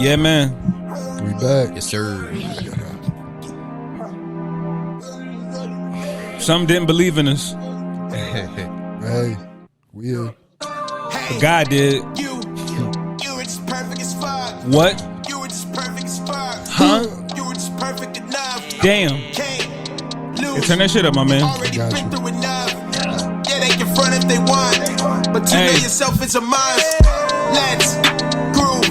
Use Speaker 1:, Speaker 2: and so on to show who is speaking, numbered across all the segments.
Speaker 1: Yeah, man.
Speaker 2: We back.
Speaker 3: Yes, sir.
Speaker 1: Some didn't believe in us.
Speaker 2: Hey, we here.
Speaker 1: But God did. What? Huh? Damn. Hey, turn that shit up, my man.
Speaker 2: I got you.
Speaker 4: Yeah, they can front if they want, but to know yourself is a must. Let's groove,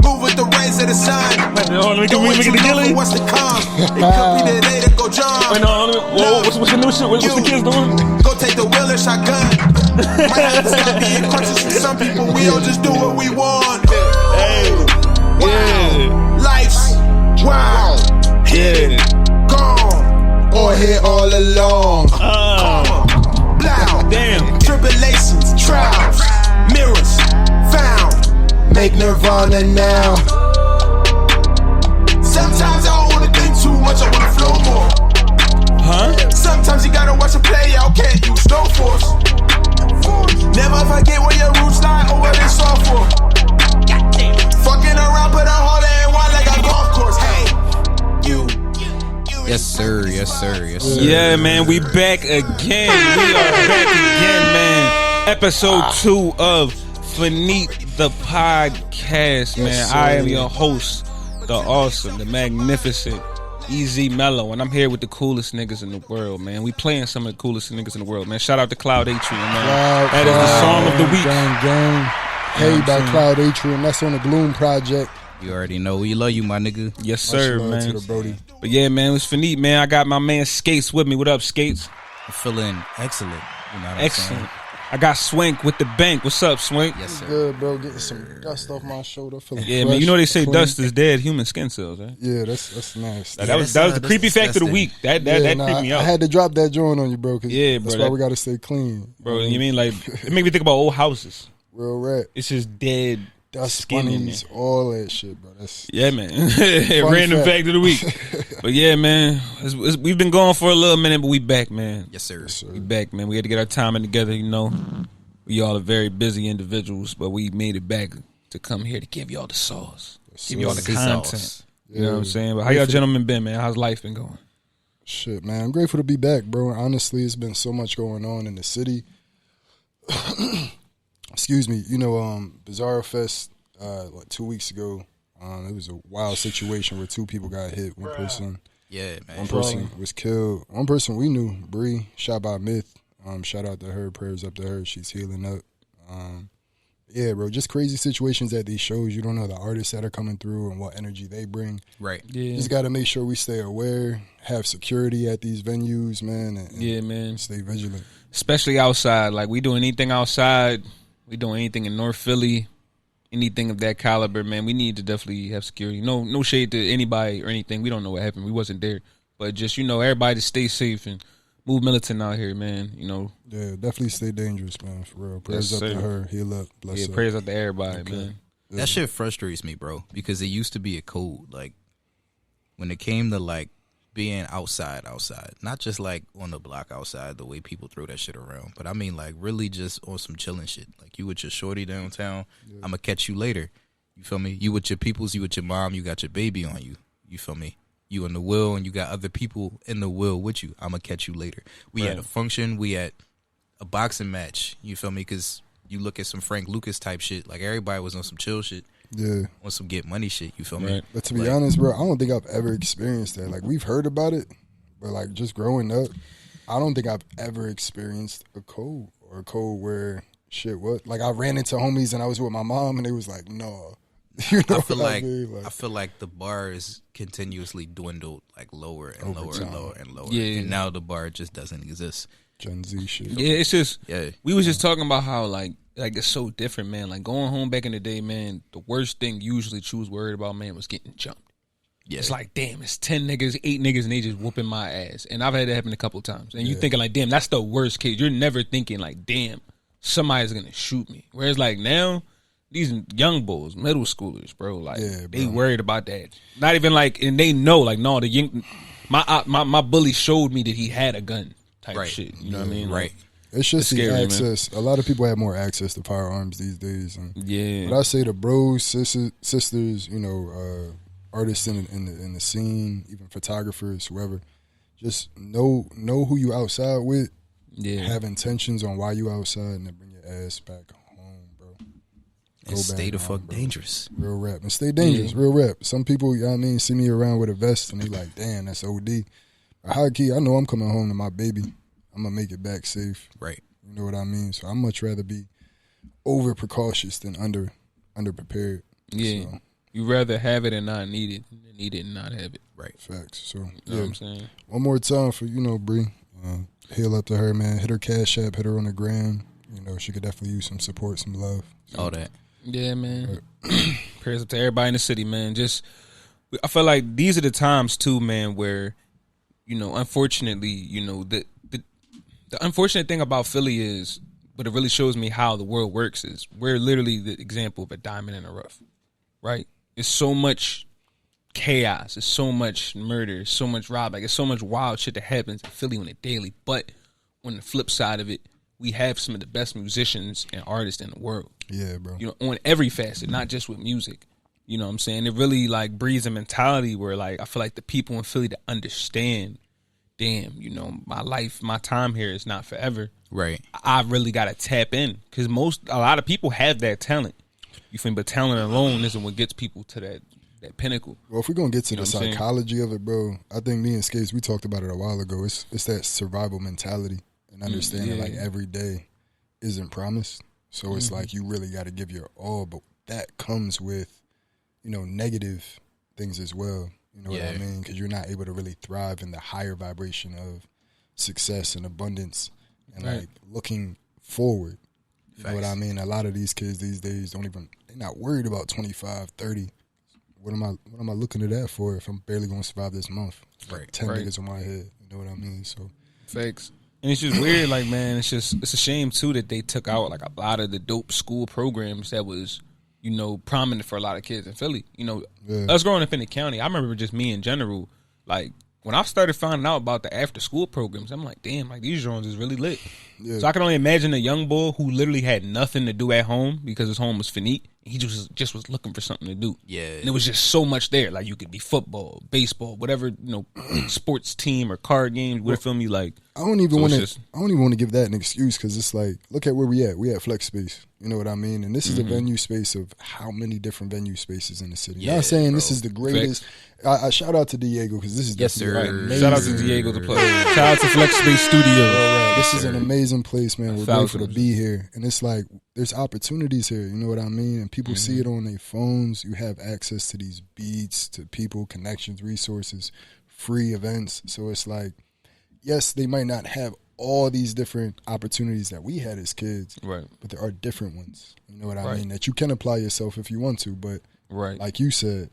Speaker 4: move with the rays of the sun.
Speaker 1: Let me get the gilly.
Speaker 4: What's to come? It could be the day to go jump.
Speaker 1: Wait, no, what's the new shit? What's the kids doing?
Speaker 4: Go take the wheel and shotgun. Might have to stop being conscious for some people. We all just do what we want.
Speaker 1: Hey,
Speaker 4: Wow, life's wild.
Speaker 1: yeah.
Speaker 4: Gone, or here all along. Blow,
Speaker 1: Damn.
Speaker 4: tribulations, trials, mirrors found. Make nirvana now. Sometimes I don't wanna think too much, I wanna flow more.
Speaker 1: Huh?
Speaker 4: Sometimes you gotta watch a play out, can't use no force. Never forget where your roots lie or what it's all for. Fucking around, put a hole in one like a golf course. Hey, you.
Speaker 3: Yes, sir. Yes, sir. Yes, sir.
Speaker 1: Yeah, man, we back again. We are back again, man. Episode 2 of Faneet, the podcast, man.
Speaker 2: Yes, sir.
Speaker 1: I am your host, the awesome, the magnificent Eazymelow, and I'm here with the coolest niggas in the world, man. We playing some of the coolest niggas in the world, man. Shout out to Cloud Atrium, man. That is the song of the week.
Speaker 2: Gang. Hey, by Cloud Atrium. That's on the Gloom Project.
Speaker 3: You already know we love you, my nigga.
Speaker 1: Yes, sir,
Speaker 2: Much love
Speaker 1: man.
Speaker 2: to the Brody.
Speaker 1: But yeah, man, it was Faneet, man. I got my man Sk8z with me. What up, Sk8z?
Speaker 3: I'm feeling excellent. You know what I'm
Speaker 1: Excellent.
Speaker 3: saying?
Speaker 1: I got Swvnk with the bank. What's up, Swvnk?
Speaker 3: Yes, sir.
Speaker 2: Good, bro. Getting some dust off my shoulder. Feeling
Speaker 1: Yeah,
Speaker 2: fresh,
Speaker 1: man. You know they say
Speaker 2: clean.
Speaker 1: dust is dead human skin cells, right?
Speaker 2: Yeah, that's nice.
Speaker 1: That was the creepy fact of the week. That creeped me out.
Speaker 2: I had to drop that joint on you, bro. Cause
Speaker 1: Yeah, bro,
Speaker 2: that's why
Speaker 1: that-
Speaker 2: we got to stay clean.
Speaker 1: Bro, you mean like it make me think about old houses.
Speaker 2: Real rat.
Speaker 1: It's just dead
Speaker 2: Dust
Speaker 1: skin in
Speaker 2: bunnies, all that shit, bro. That's
Speaker 1: Yeah, man. Random fact of the week. But yeah, man, we've been going for a little minute, but we back, man.
Speaker 3: Yes, sir.
Speaker 1: We back, man. We had to get our timing together, you know. We all are very busy individuals, but we made it back to come here to give y'all the sauce, give y'all the
Speaker 3: Sauce.
Speaker 1: content. You know what I'm saying? But how y'all gentlemen been, man? How's life been going?
Speaker 2: Shit, man. I'm grateful to be back, bro. Honestly, it's been so much going on in the city. Excuse me. You know, Bizarro Fest, like 2 weeks ago, it was a wild situation where 2 people got hit. One person was killed. One person we knew, Bree, shot by Myth. Shout out to her. Prayers up to her. She's healing up. Yeah, bro. Just crazy situations at these shows. You don't know the artists that are coming through and what energy they bring.
Speaker 3: Right.
Speaker 1: Yeah.
Speaker 2: Just got to make sure we stay aware, have security at these venues, man. And
Speaker 1: Yeah, man.
Speaker 2: stay vigilant.
Speaker 1: Especially outside. Like, we do anything outside. We doing anything in North Philly. Anything of that caliber, man. We need to definitely have security. No shade to anybody or anything. We don't know what happened. We wasn't there. But just, you know, everybody just stay safe and move militant out here, man. You know.
Speaker 2: Yeah, definitely stay dangerous, man, for real. Prayers
Speaker 1: Yes,
Speaker 2: up
Speaker 1: sir.
Speaker 2: to her. Heal up. Bless
Speaker 1: Yeah,
Speaker 2: up.
Speaker 1: prayers out to everybody, man.
Speaker 3: That shit frustrates me, bro, because it used to be a code. Like, when it came to, like, being outside, not just, like, on the block outside, the way people throw that shit around, but I mean, like, really just on some chilling shit. Like, you with your shorty downtown, I'm gonna catch you later. You feel me? You with your peoples, you with your mom, you got your baby on you. You feel me? You in the will, and you got other people in the will with you. I'm gonna catch you later. We
Speaker 1: Right.
Speaker 3: at a function, we at a boxing match. You feel me? Because you look at some Frank Lucas type shit. Like, everybody was on some chill shit,
Speaker 2: Yeah.
Speaker 3: on some get money shit. You feel me?
Speaker 1: Right.
Speaker 2: But to be honest, bro, I don't think I've ever experienced that. Like, we've heard about it, but, like, just growing up, I don't think I've ever experienced a code where shit, what? Like, I ran into homies and I was with my mom and they was like, no. You know
Speaker 3: I feel
Speaker 2: what
Speaker 3: like
Speaker 2: I mean?
Speaker 3: I feel like the bar is continuously dwindled, like lower and
Speaker 2: Over
Speaker 3: lower
Speaker 2: time.
Speaker 3: and lower and lower.
Speaker 1: Yeah.
Speaker 3: And now the bar just doesn't exist.
Speaker 2: Gen Z shit.
Speaker 1: Yeah, it's just
Speaker 3: Yeah.
Speaker 1: we was just talking about how like it's so different, man. Like going home back in the day, man, the worst thing usually you was worried about, man, was getting jumped.
Speaker 3: Yeah.
Speaker 1: It's like, damn, it's 10 niggas, 8 niggas, and they just whooping my ass. And I've had that happen a couple times. And you thinking like, damn, that's the worst case. You're never thinking like, damn, somebody's gonna shoot me. Whereas like now, these young bulls, middle schoolers, bro, like they worried about that. Not even like, and they know, like, no, my bully showed me that he had a gun type
Speaker 3: Right.
Speaker 1: shit. You know what I mean?
Speaker 3: Right.
Speaker 2: It's just the
Speaker 1: scary,
Speaker 2: access. Man. A lot of people have more access to firearms these days. And
Speaker 1: yeah.
Speaker 2: But I say the bros, sisters, you know, artists in the scene, even photographers, whoever, just know who you outside with. Yeah. Have intentions on why you outside, and then bring your ass back home, bro.
Speaker 3: And stay the fuck dangerous.
Speaker 2: Real rap. And stay dangerous. Real rap. Some people, you know what I mean, see me around with a vest and they like, damn, that's OD. High key, I know I'm coming home to my baby. I'm going to make it back safe.
Speaker 3: Right.
Speaker 2: You know what I mean? So I'd much rather be over precautious than under prepared.
Speaker 1: Yeah. So, you rather have it and not need it than need it and not have it.
Speaker 3: Right.
Speaker 2: Facts. So,
Speaker 1: you know what I'm saying?
Speaker 2: One more time for, you know, Bree. Hail up to her, man. Hit her Cash App, hit her on the gram. You know, she could definitely use some support, some love. So,
Speaker 3: all that.
Speaker 1: Yeah, man. Prayers up to everybody in the city, man. Just, I feel like these are the times, too, man, where, you know, unfortunately, you know, the unfortunate thing about Philly is, but it really shows me how the world works, is we're literally the example of a diamond in the rough, right? It's so much chaos, it's so much murder, it's so much rob, like it's so much wild shit that happens in Philly on a daily. But on the flip side of it, we have some of the best musicians and artists in the world.
Speaker 2: Yeah, bro.
Speaker 1: You know, on every facet, not just with music. You know what I'm saying? It really like breeds a mentality where like I feel like the people in Philly that understand, damn, you know, my life, my time here is not forever.
Speaker 3: Right.
Speaker 1: I really got to tap in because a lot of people have that talent. You feel me? But talent alone isn't what gets people to that pinnacle.
Speaker 2: Well, if we're going to get to the psychology of it, bro, I think me and Sk8z, we talked about it a while ago. It's that survival mentality and understanding like every day isn't promised. So it's like you really got to give your all, but that comes with, you know, negative things as well. You know what I mean? Because you're not able to really thrive in the higher vibration of success and abundance and like looking forward. You know what I mean? A lot of these kids these days they're not worried about 25, 30. What am I looking at that for if I'm barely going to survive this month? Right. 10 niggas on my head. You know what I mean? So
Speaker 1: facts. And it's just weird, like, man, it's a shame too that they took out like a lot of the dope school programs that was, you know, prominent for a lot of kids in Philly. You know, us growing up in the county, I remember just me in general, like, when I started finding out about the after school programs, I'm like, damn, like these drones is really lit. Yeah. So I can only imagine a young boy who literally had nothing to do at home because his home was Faneet. He just was looking for something to do. Yeah. And it was just so much there. Like you could be football, baseball, whatever, you know, sports team or card games, whatever film you like.
Speaker 2: I don't even want to give that an excuse because it's like, look at where we at. We at Flex Space. You know what I mean? And this is a venue space of how many different venue spaces in the city. Yeah, not saying this is the greatest. I shout out to Diego because this is amazing.
Speaker 1: Shout out to Diego to play. Shout out to Flex Space Studios.
Speaker 2: This is an amazing place, man. We're grateful to be here. And it's like, there's opportunities here. You know what I mean? And people see it on their phones. You have access to these beats, to people, connections, resources, free events. So it's like, yes, they might not have all these different opportunities that we had as kids, right? But there are different ones. You know what I mean? That you can apply yourself if you want to, but like you said,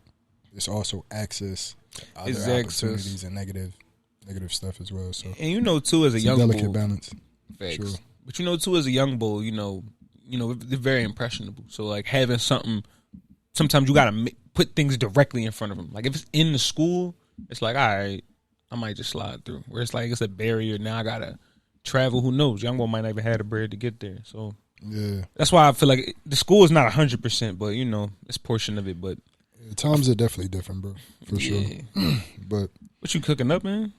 Speaker 2: there's also access to other opportunities and negative stuff as well. So,
Speaker 1: and you know, too, as a young
Speaker 2: delicate
Speaker 1: bull,
Speaker 2: balance.
Speaker 1: Sure. But you know, too, as a young bull, you know, they're very impressionable. So like having something, sometimes you gotta put things directly in front of them. Like if it's in the school, it's like, all right, I might just slide through. Where it's like it's a barrier. Now I gotta travel. Who knows? Young boy might not even have the bread to get there. So yeah, that's why I feel like the school is not 100%, but you know, it's portion of it. But
Speaker 2: times are definitely different, bro, for sure. But
Speaker 1: what you cooking up, man?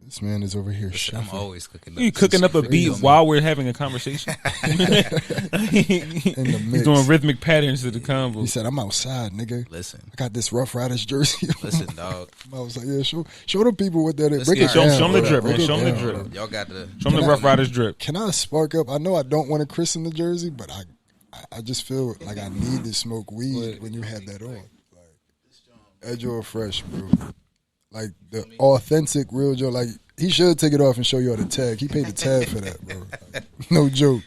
Speaker 2: This man is over here.
Speaker 3: I'm always cooking up.
Speaker 1: You cooking up a beat while we're having a conversation?
Speaker 2: In the mix.
Speaker 1: He's doing rhythmic patterns to the convo.
Speaker 2: He said, "I'm outside, nigga.
Speaker 3: Listen,
Speaker 2: I got this Rough Riders jersey."
Speaker 3: Listen, dog.
Speaker 2: I was like, "Yeah, show the people what that is.
Speaker 1: Show them the drip, man. Show them the drip.
Speaker 3: Y'all got to
Speaker 1: show them the Rough Riders drip."
Speaker 2: Can I spark up? I know I don't want to christen the jersey, but I just feel like I need to smoke weed when you have that on. Like Edge or Fresh, bro. Like the authentic, real Joe. Like he should take it off and show you all the tag. He paid the tag for that, bro. Like, no joke.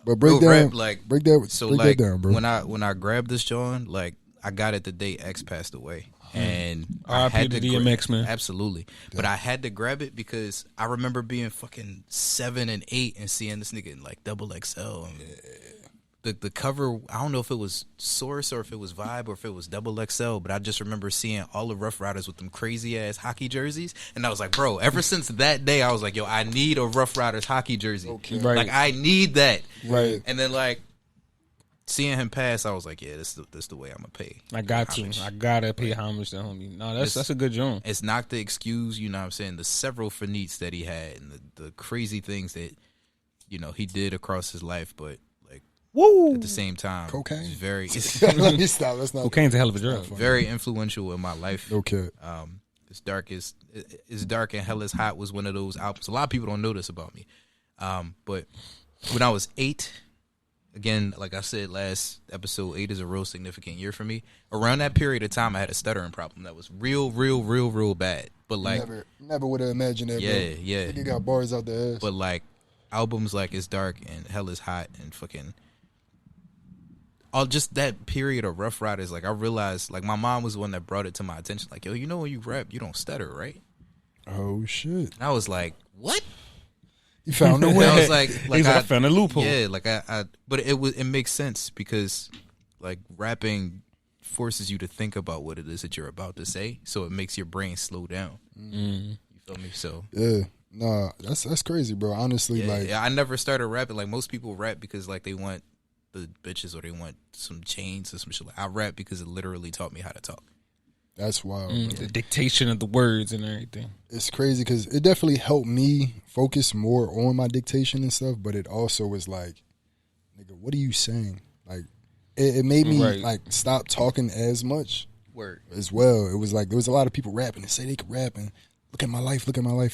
Speaker 2: But break that down, bro.
Speaker 3: When I grabbed this joint, like I got it the day X passed away, and
Speaker 1: I had to DMX, man.
Speaker 3: Absolutely, yeah. But I had to grab it because I remember being fucking 7 and 8 and seeing this nigga in like XXL. And the cover, I don't know if it was Source or if it was Vibe or if it was Double XL, but I just remember seeing all the Rough Riders with them crazy ass hockey jerseys, and I was like, bro, ever since that day, I was like, yo, I need a Rough Riders hockey jersey.
Speaker 2: Okay.
Speaker 1: Right.
Speaker 3: Like, I need that.
Speaker 2: Right.
Speaker 3: And then, like, seeing him pass, I was like, yeah, this the way I'm gonna pay.
Speaker 1: I got to.
Speaker 3: homage.
Speaker 1: I gotta pay homage to homie. No, that's a good joint.
Speaker 3: It's not the excuse, you know what I'm saying, the several Faneets that he had and the crazy things that, you know, he did across his life, but like
Speaker 1: Woo!
Speaker 3: at the same time,
Speaker 2: Cocaine?
Speaker 3: it's very
Speaker 2: Let me stop. That's not.
Speaker 1: Cocaine's a hell of a drug.
Speaker 3: very influential in my life.
Speaker 2: Okay.
Speaker 3: It's Dark and Hell is Hot was one of those albums. A lot of people don't know this about me. But when I was 8, again, like I said last episode, 8 is a real significant year for me. Around that period of time, I had a stuttering problem that was real bad. But like,
Speaker 2: never would have imagined that.
Speaker 3: yeah,
Speaker 2: bro.
Speaker 3: yeah.
Speaker 2: You got bars out the ass.
Speaker 3: But like, albums like It's Dark and Hell is Hot and fucking all just that period of Rough Riders, like I realized, like my mom was the one that brought it to my attention. Like, yo, you know when you rap, you don't stutter, right?
Speaker 2: Oh shit!
Speaker 3: And I was like, what?
Speaker 2: You found a way.
Speaker 3: I was like
Speaker 1: I found a loophole.
Speaker 3: Yeah, like but it makes sense because like rapping forces you to think about what it is that you're about to say, so it makes your brain slow down. You feel me? So
Speaker 2: Yeah, nah, that's crazy, bro. Honestly,
Speaker 3: yeah, I never started rapping. Like most people rap because like they want the bitches or they want some chains or some shit. Like, I rap because it literally taught me how to talk.
Speaker 2: that's wild.
Speaker 1: The dictation of the words and everything.
Speaker 2: It's crazy because it definitely helped me focus more on my dictation and stuff, but it also was like, nigga, what are you saying? Like, it made me like stop talking as much.
Speaker 3: Word.
Speaker 2: As well. It was like there was a lot of people rapping and say they could rap and look at my life,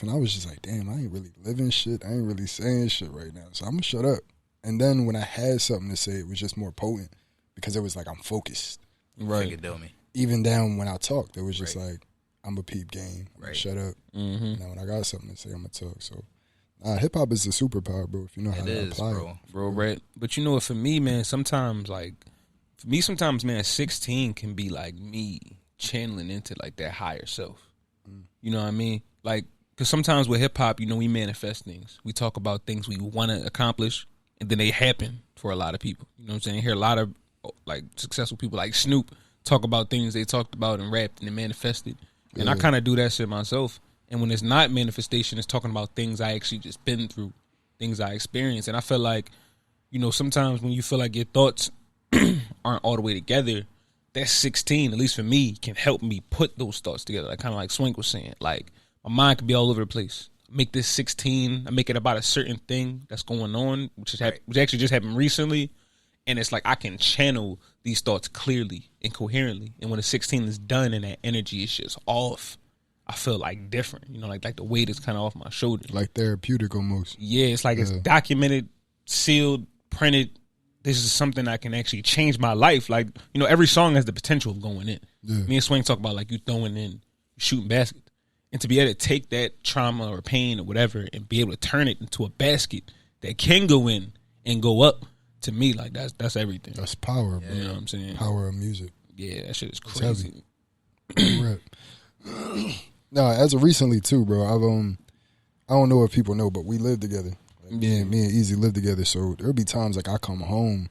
Speaker 2: and I was just like, damn, I ain't really living shit. I ain't really saying shit right now, so I'm gonna shut up. And then when I had something to say, it was just more potent because it was like I'm focused.
Speaker 3: Right. Me.
Speaker 2: Even down when I talked, it was just like I'm a peep game.
Speaker 3: Right.
Speaker 2: Shut up. Now when I got something to say, I'm gonna talk. So hip hop is a superpower, bro. If you know how to apply it,
Speaker 1: bro. Right. But you know what? For me, man, sometimes man, 16 can be like me channeling into like that higher self. You know what I mean? Like, because sometimes with hip hop, you know, we manifest things. We talk about things we want to accomplish, and then they happen for a lot of people. You know what I'm saying? I hear a lot of like successful people like Snoop talk about things they talked about and rapped and they manifested. And I kind of do that shit myself. And when it's not manifestation, it's talking about things I actually just been through, things I experienced. And I feel like, you know, sometimes when you feel like your thoughts aren't all the way together, that 16, at least for me, can help me put those thoughts together. Like kind of like Swink was saying, like my mind could be all over the place. Make this 16, I make it about a certain thing that's going on, which actually just happened recently. And it's like I can channel these thoughts clearly and coherently. And when the 16 is done and that energy is just off, I feel like different. You know, like the weight is kind of off my shoulders.
Speaker 2: like therapeutic almost.
Speaker 1: Yeah, it's like it's documented, sealed, printed. This is something that can actually change my life. Like, you know, every song has the potential of going in.
Speaker 2: Yeah.
Speaker 1: Me and Swing talk about like you throwing in, shooting baskets. And to be able to take that trauma or pain or whatever and be able to turn it into a basket that can go in and go up, to me, like that's everything.
Speaker 2: That's power, bro.
Speaker 1: You know what I'm saying?
Speaker 2: Power of music.
Speaker 1: Yeah, that shit is crazy.
Speaker 2: No, as of recently too, bro. I don't know if people know, but we live together. Like me and Easy live together. So there'll be times like I come home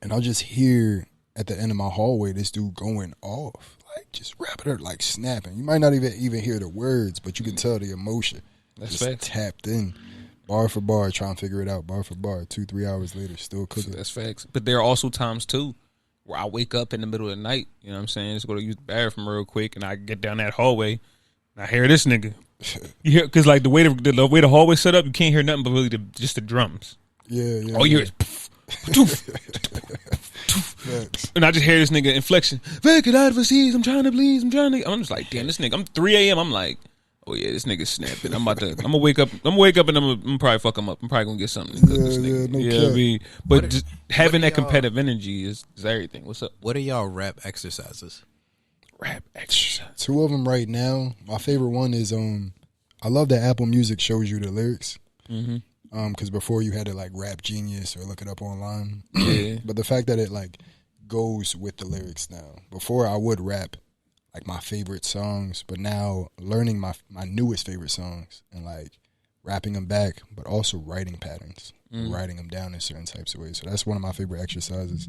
Speaker 2: and I'll just hear at the end of my hallway this dude going off, like just rapping it, like snapping. You might not even hear the words, but you can tell the emotion.
Speaker 1: That's
Speaker 2: just
Speaker 1: facts.
Speaker 2: tapped in, bar for bar, trying to figure it out, bar for bar. 2-3 hours later, still cooking.
Speaker 1: That's facts. But there are also times too where I wake up in the middle of the night. You know what I'm saying? Just go to use the bathroom real quick, and I get down that hallway, and I hear this nigga. You hear, because like the way the hallway set up, you can't hear nothing but really just the drums.
Speaker 2: Yeah.
Speaker 1: All you hear is and I just hear this nigga inflection. Vacant out overseas. I'm trying to please. I'm just like, damn, this nigga. I'm 3 a.m. I'm like, oh yeah, this nigga's snapping. I'm gonna wake up. and I'm gonna probably fuck him up. I'm probably gonna get something to cook this nigga.
Speaker 2: no
Speaker 1: Yeah,
Speaker 2: cap.
Speaker 1: I mean, but just having that competitive energy is everything. What's up?
Speaker 3: What are y'all rap exercises?
Speaker 1: Rap exercise.
Speaker 2: 2 of them right now. My favorite one is I love that Apple Music shows you the lyrics. Because before you had to like Rap Genius or look it up online.
Speaker 1: Yeah.
Speaker 2: But the fact that it like goes with the lyrics now. Before I would rap like my favorite songs, but now learning my newest favorite songs and like rapping them back, but also writing patterns. writing them down in certain types of ways. So that's one of my favorite exercises.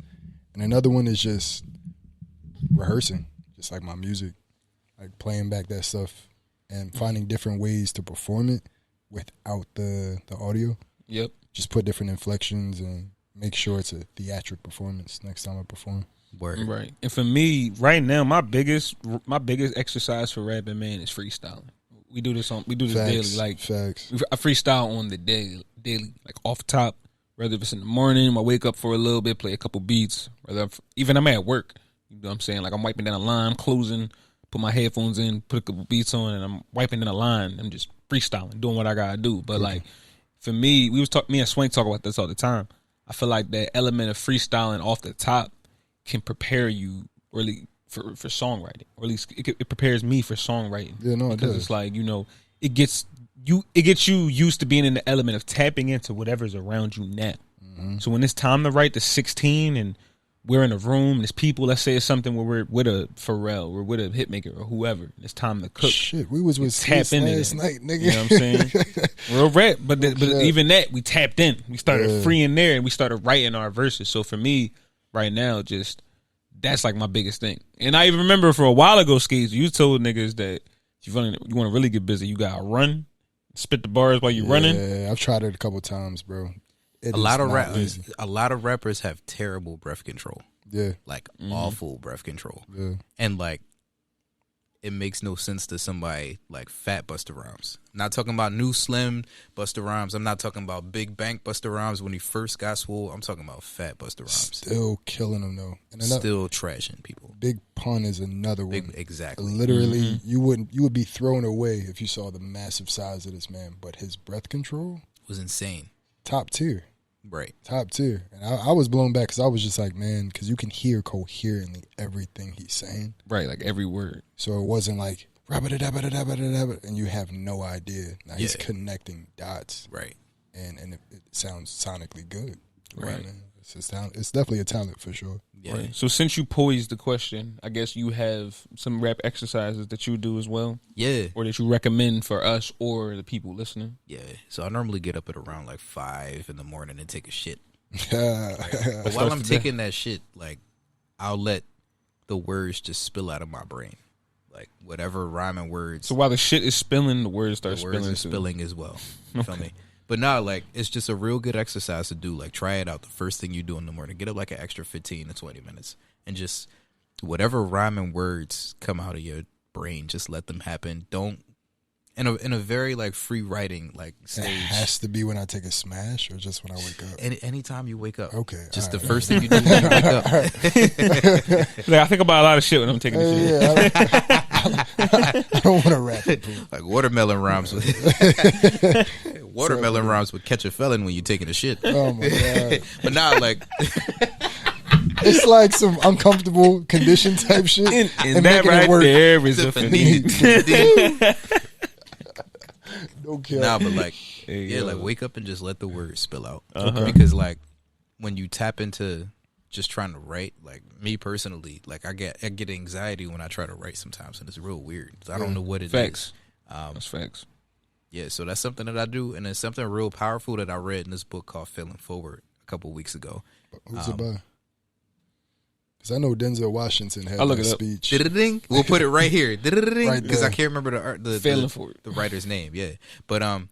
Speaker 2: And another one is just rehearsing, just like my music, like playing back that stuff and finding different ways to perform it without the audio.
Speaker 1: Yep.
Speaker 2: Just put different inflections and make sure it's a theatric performance next time I perform.
Speaker 3: Word.
Speaker 1: Right. And for me, right now, my biggest exercise for rapping, man, is freestyling. We do this daily. Like
Speaker 2: Facts.
Speaker 1: I freestyle on the daily, like off the top. Whether if it's in the morning, I wake up for a little bit, play a couple beats. Even I'm at work. You know what I'm saying? Like I'm wiping down a line, closing, put my headphones in, put a couple beats on, and I'm wiping down a line. I'm just freestyling, doing what I gotta do. But like for me, me and Swvnk talk about this all the time. I feel like that element of freestyling off the top can prepare you really for songwriting, or at least it prepares me for songwriting.
Speaker 2: Yeah, no,
Speaker 1: because it's like, you know, it gets you used to being in the element of tapping into whatever's around you now. Mm-hmm. So when it's time to write the 16 and we're in a room, there's people, let's say it's something where we're with a Pharrell, we're with a hitmaker or whoever, and it's time to cook.
Speaker 2: Shit, we was with
Speaker 1: tap into
Speaker 2: last night, nigga.
Speaker 1: You know what I'm saying? Real rap, but even that, we tapped in. We started freeing there, and we started writing our verses. So for me, right now, just that's like my biggest thing. And I even remember for a while ago, Sk8z, you told niggas that if you want to really get busy, you gotta run, spit the bars while you're running.
Speaker 2: Yeah, I've tried it a couple times, bro.
Speaker 3: A lot of rappers have terrible breath control.
Speaker 2: Yeah.
Speaker 3: Like awful breath control.
Speaker 2: Yeah.
Speaker 3: And like it makes no sense to somebody like Fat Busta Rhymes. Not talking about New Slim Busta Rhymes. I'm not talking about Big Bank Busta Rhymes when he first got swole. I'm talking about Fat Busta Rhymes.
Speaker 2: Still killing him though. And
Speaker 3: still trashing people.
Speaker 2: Big Pun is another one.
Speaker 3: Exactly.
Speaker 2: Literally, you would be thrown away if you saw the massive size of this man. But his breath control
Speaker 3: was insane.
Speaker 2: Top tier.
Speaker 3: Right.
Speaker 2: Top tier. And I was blown back because I was just like, man, because you can hear coherently everything he's saying.
Speaker 1: Right, like every word.
Speaker 2: So it wasn't like, and you have no idea. Now he's connecting dots.
Speaker 3: Right.
Speaker 2: And it sounds sonically good.
Speaker 1: Right.
Speaker 2: Man. It's definitely a talent for sure.
Speaker 1: Yeah. Right. So since you posed the question, I guess you have some rap exercises that you do as well?
Speaker 3: Yeah.
Speaker 1: Or that you recommend for us or the people listening?
Speaker 3: Yeah. So I normally get up at around like 5 in the morning and take a shit.
Speaker 2: But
Speaker 3: while I'm taking that shit, like I'll let the words just spill out of my brain. Like whatever rhyming words.
Speaker 1: So while the shit is spilling, the words start spilling.
Speaker 3: The words are spilling as well. You feel me? But no, like, it's just a real good exercise to do. Like, try it out the first thing you do in the morning. Get up like an extra 15 to 20 minutes. And just whatever rhyming words come out of your brain, just let them happen. Don't, in a very, like, free writing, like, stage.
Speaker 2: It has to be when I take a smash or just when I wake up?
Speaker 3: Anytime you wake up.
Speaker 2: Okay.
Speaker 3: Just the first thing you do when you wake up.
Speaker 1: Like, I think about a lot of shit when I'm taking this shit.
Speaker 2: I don't want to rap.
Speaker 3: Like, watermelon rhymes with... Watermelon rhymes would catch a felon when you're taking a shit.
Speaker 2: Oh my god!
Speaker 3: But now, like,
Speaker 2: it's like some uncomfortable condition type shit.
Speaker 1: And that right there is a Faneet.
Speaker 2: No kill.
Speaker 3: Nah, but like, like wake up and just let the words spill out. Because like, when you tap into just trying to write, like me personally, like I get anxiety when I try to write sometimes, and it's real weird. I don't know what it is.
Speaker 1: That's facts.
Speaker 3: Yeah, so that's something that I do, and it's something real powerful that I read in this book called Failing Forward a couple weeks ago.
Speaker 2: Who's it by? Because I know Denzel Washington had that speech.
Speaker 3: We'll put it right here.
Speaker 2: Right
Speaker 3: because I can't remember the writer's name. Yeah, but anyway,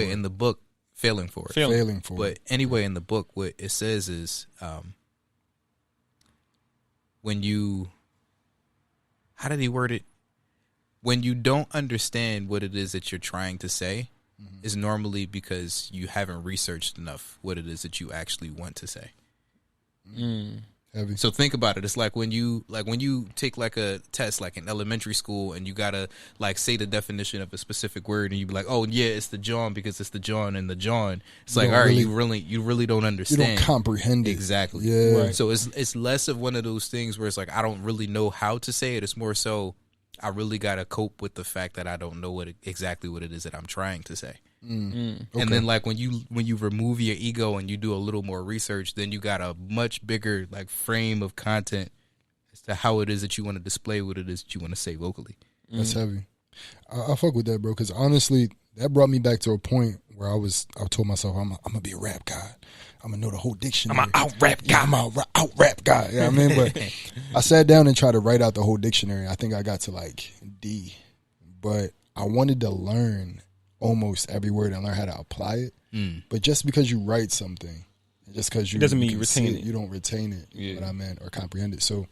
Speaker 2: Forward.
Speaker 3: In the book, Failing Forward.
Speaker 2: Failing Forward.
Speaker 3: But anyway, in the book, what it says is, when you, how did he word it? When you don't understand what it is that you're trying to say, is normally because you haven't researched enough what it is that you actually want to say.
Speaker 2: Heavy.
Speaker 3: So think about it. It's like when you take like a test, like in elementary school, and you gotta like say the definition of a specific word, and you be like, "Oh yeah, it's the John because it's the John and the John." It's like, all right, you really don't understand.
Speaker 2: You don't comprehend it.
Speaker 3: Exactly.
Speaker 2: Yeah.
Speaker 3: Right. So it's less of one of those things where it's like I don't really know how to say it. It's more so I really gotta cope with the fact that I don't know exactly what it is that I'm trying to say.
Speaker 2: Okay.
Speaker 3: And then like when you remove your ego and you do a little more research, then you got a much bigger like frame of content as to how it is that you want to display what it is that you want to say vocally.
Speaker 2: That's heavy. I fuck with that, bro, because honestly, that brought me back to a point where I told myself I'm gonna be a rap god. I'm gonna know the whole dictionary.
Speaker 1: I'm an out rap guy.
Speaker 2: I'm an out rap guy. You know what I mean? But I sat down and tried to write out the whole dictionary. I think I got to like D, but I wanted to learn almost every word and learn how to apply it. But just because you write something, just because you
Speaker 1: doesn't mean you retain it.
Speaker 2: You don't retain it. You know what I meant, or comprehend it. So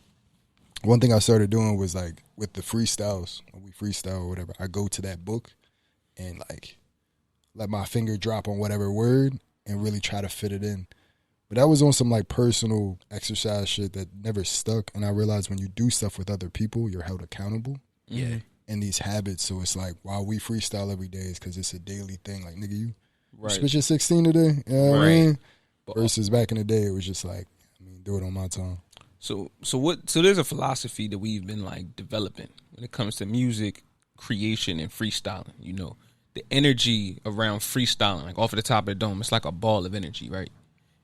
Speaker 2: one thing I started doing was like with the freestyles, when we freestyle or whatever, I go to that book and like let my finger drop on whatever word and really try to fit it in. But that was on some like personal exercise shit that never stuck. And I realized when you do stuff with other people, you're held accountable.
Speaker 3: Yeah.
Speaker 2: And these habits. So it's like, while we freestyle every day, is because it's a daily thing. Like, nigga, you spit your 16 today? You know what I mean? Versus back in the day, it was just like, do it on my time.
Speaker 1: So there's a philosophy that we've been like developing when it comes to music creation and freestyling. You know, the energy around freestyling, like off of the top of the dome, it's like a ball of energy, right?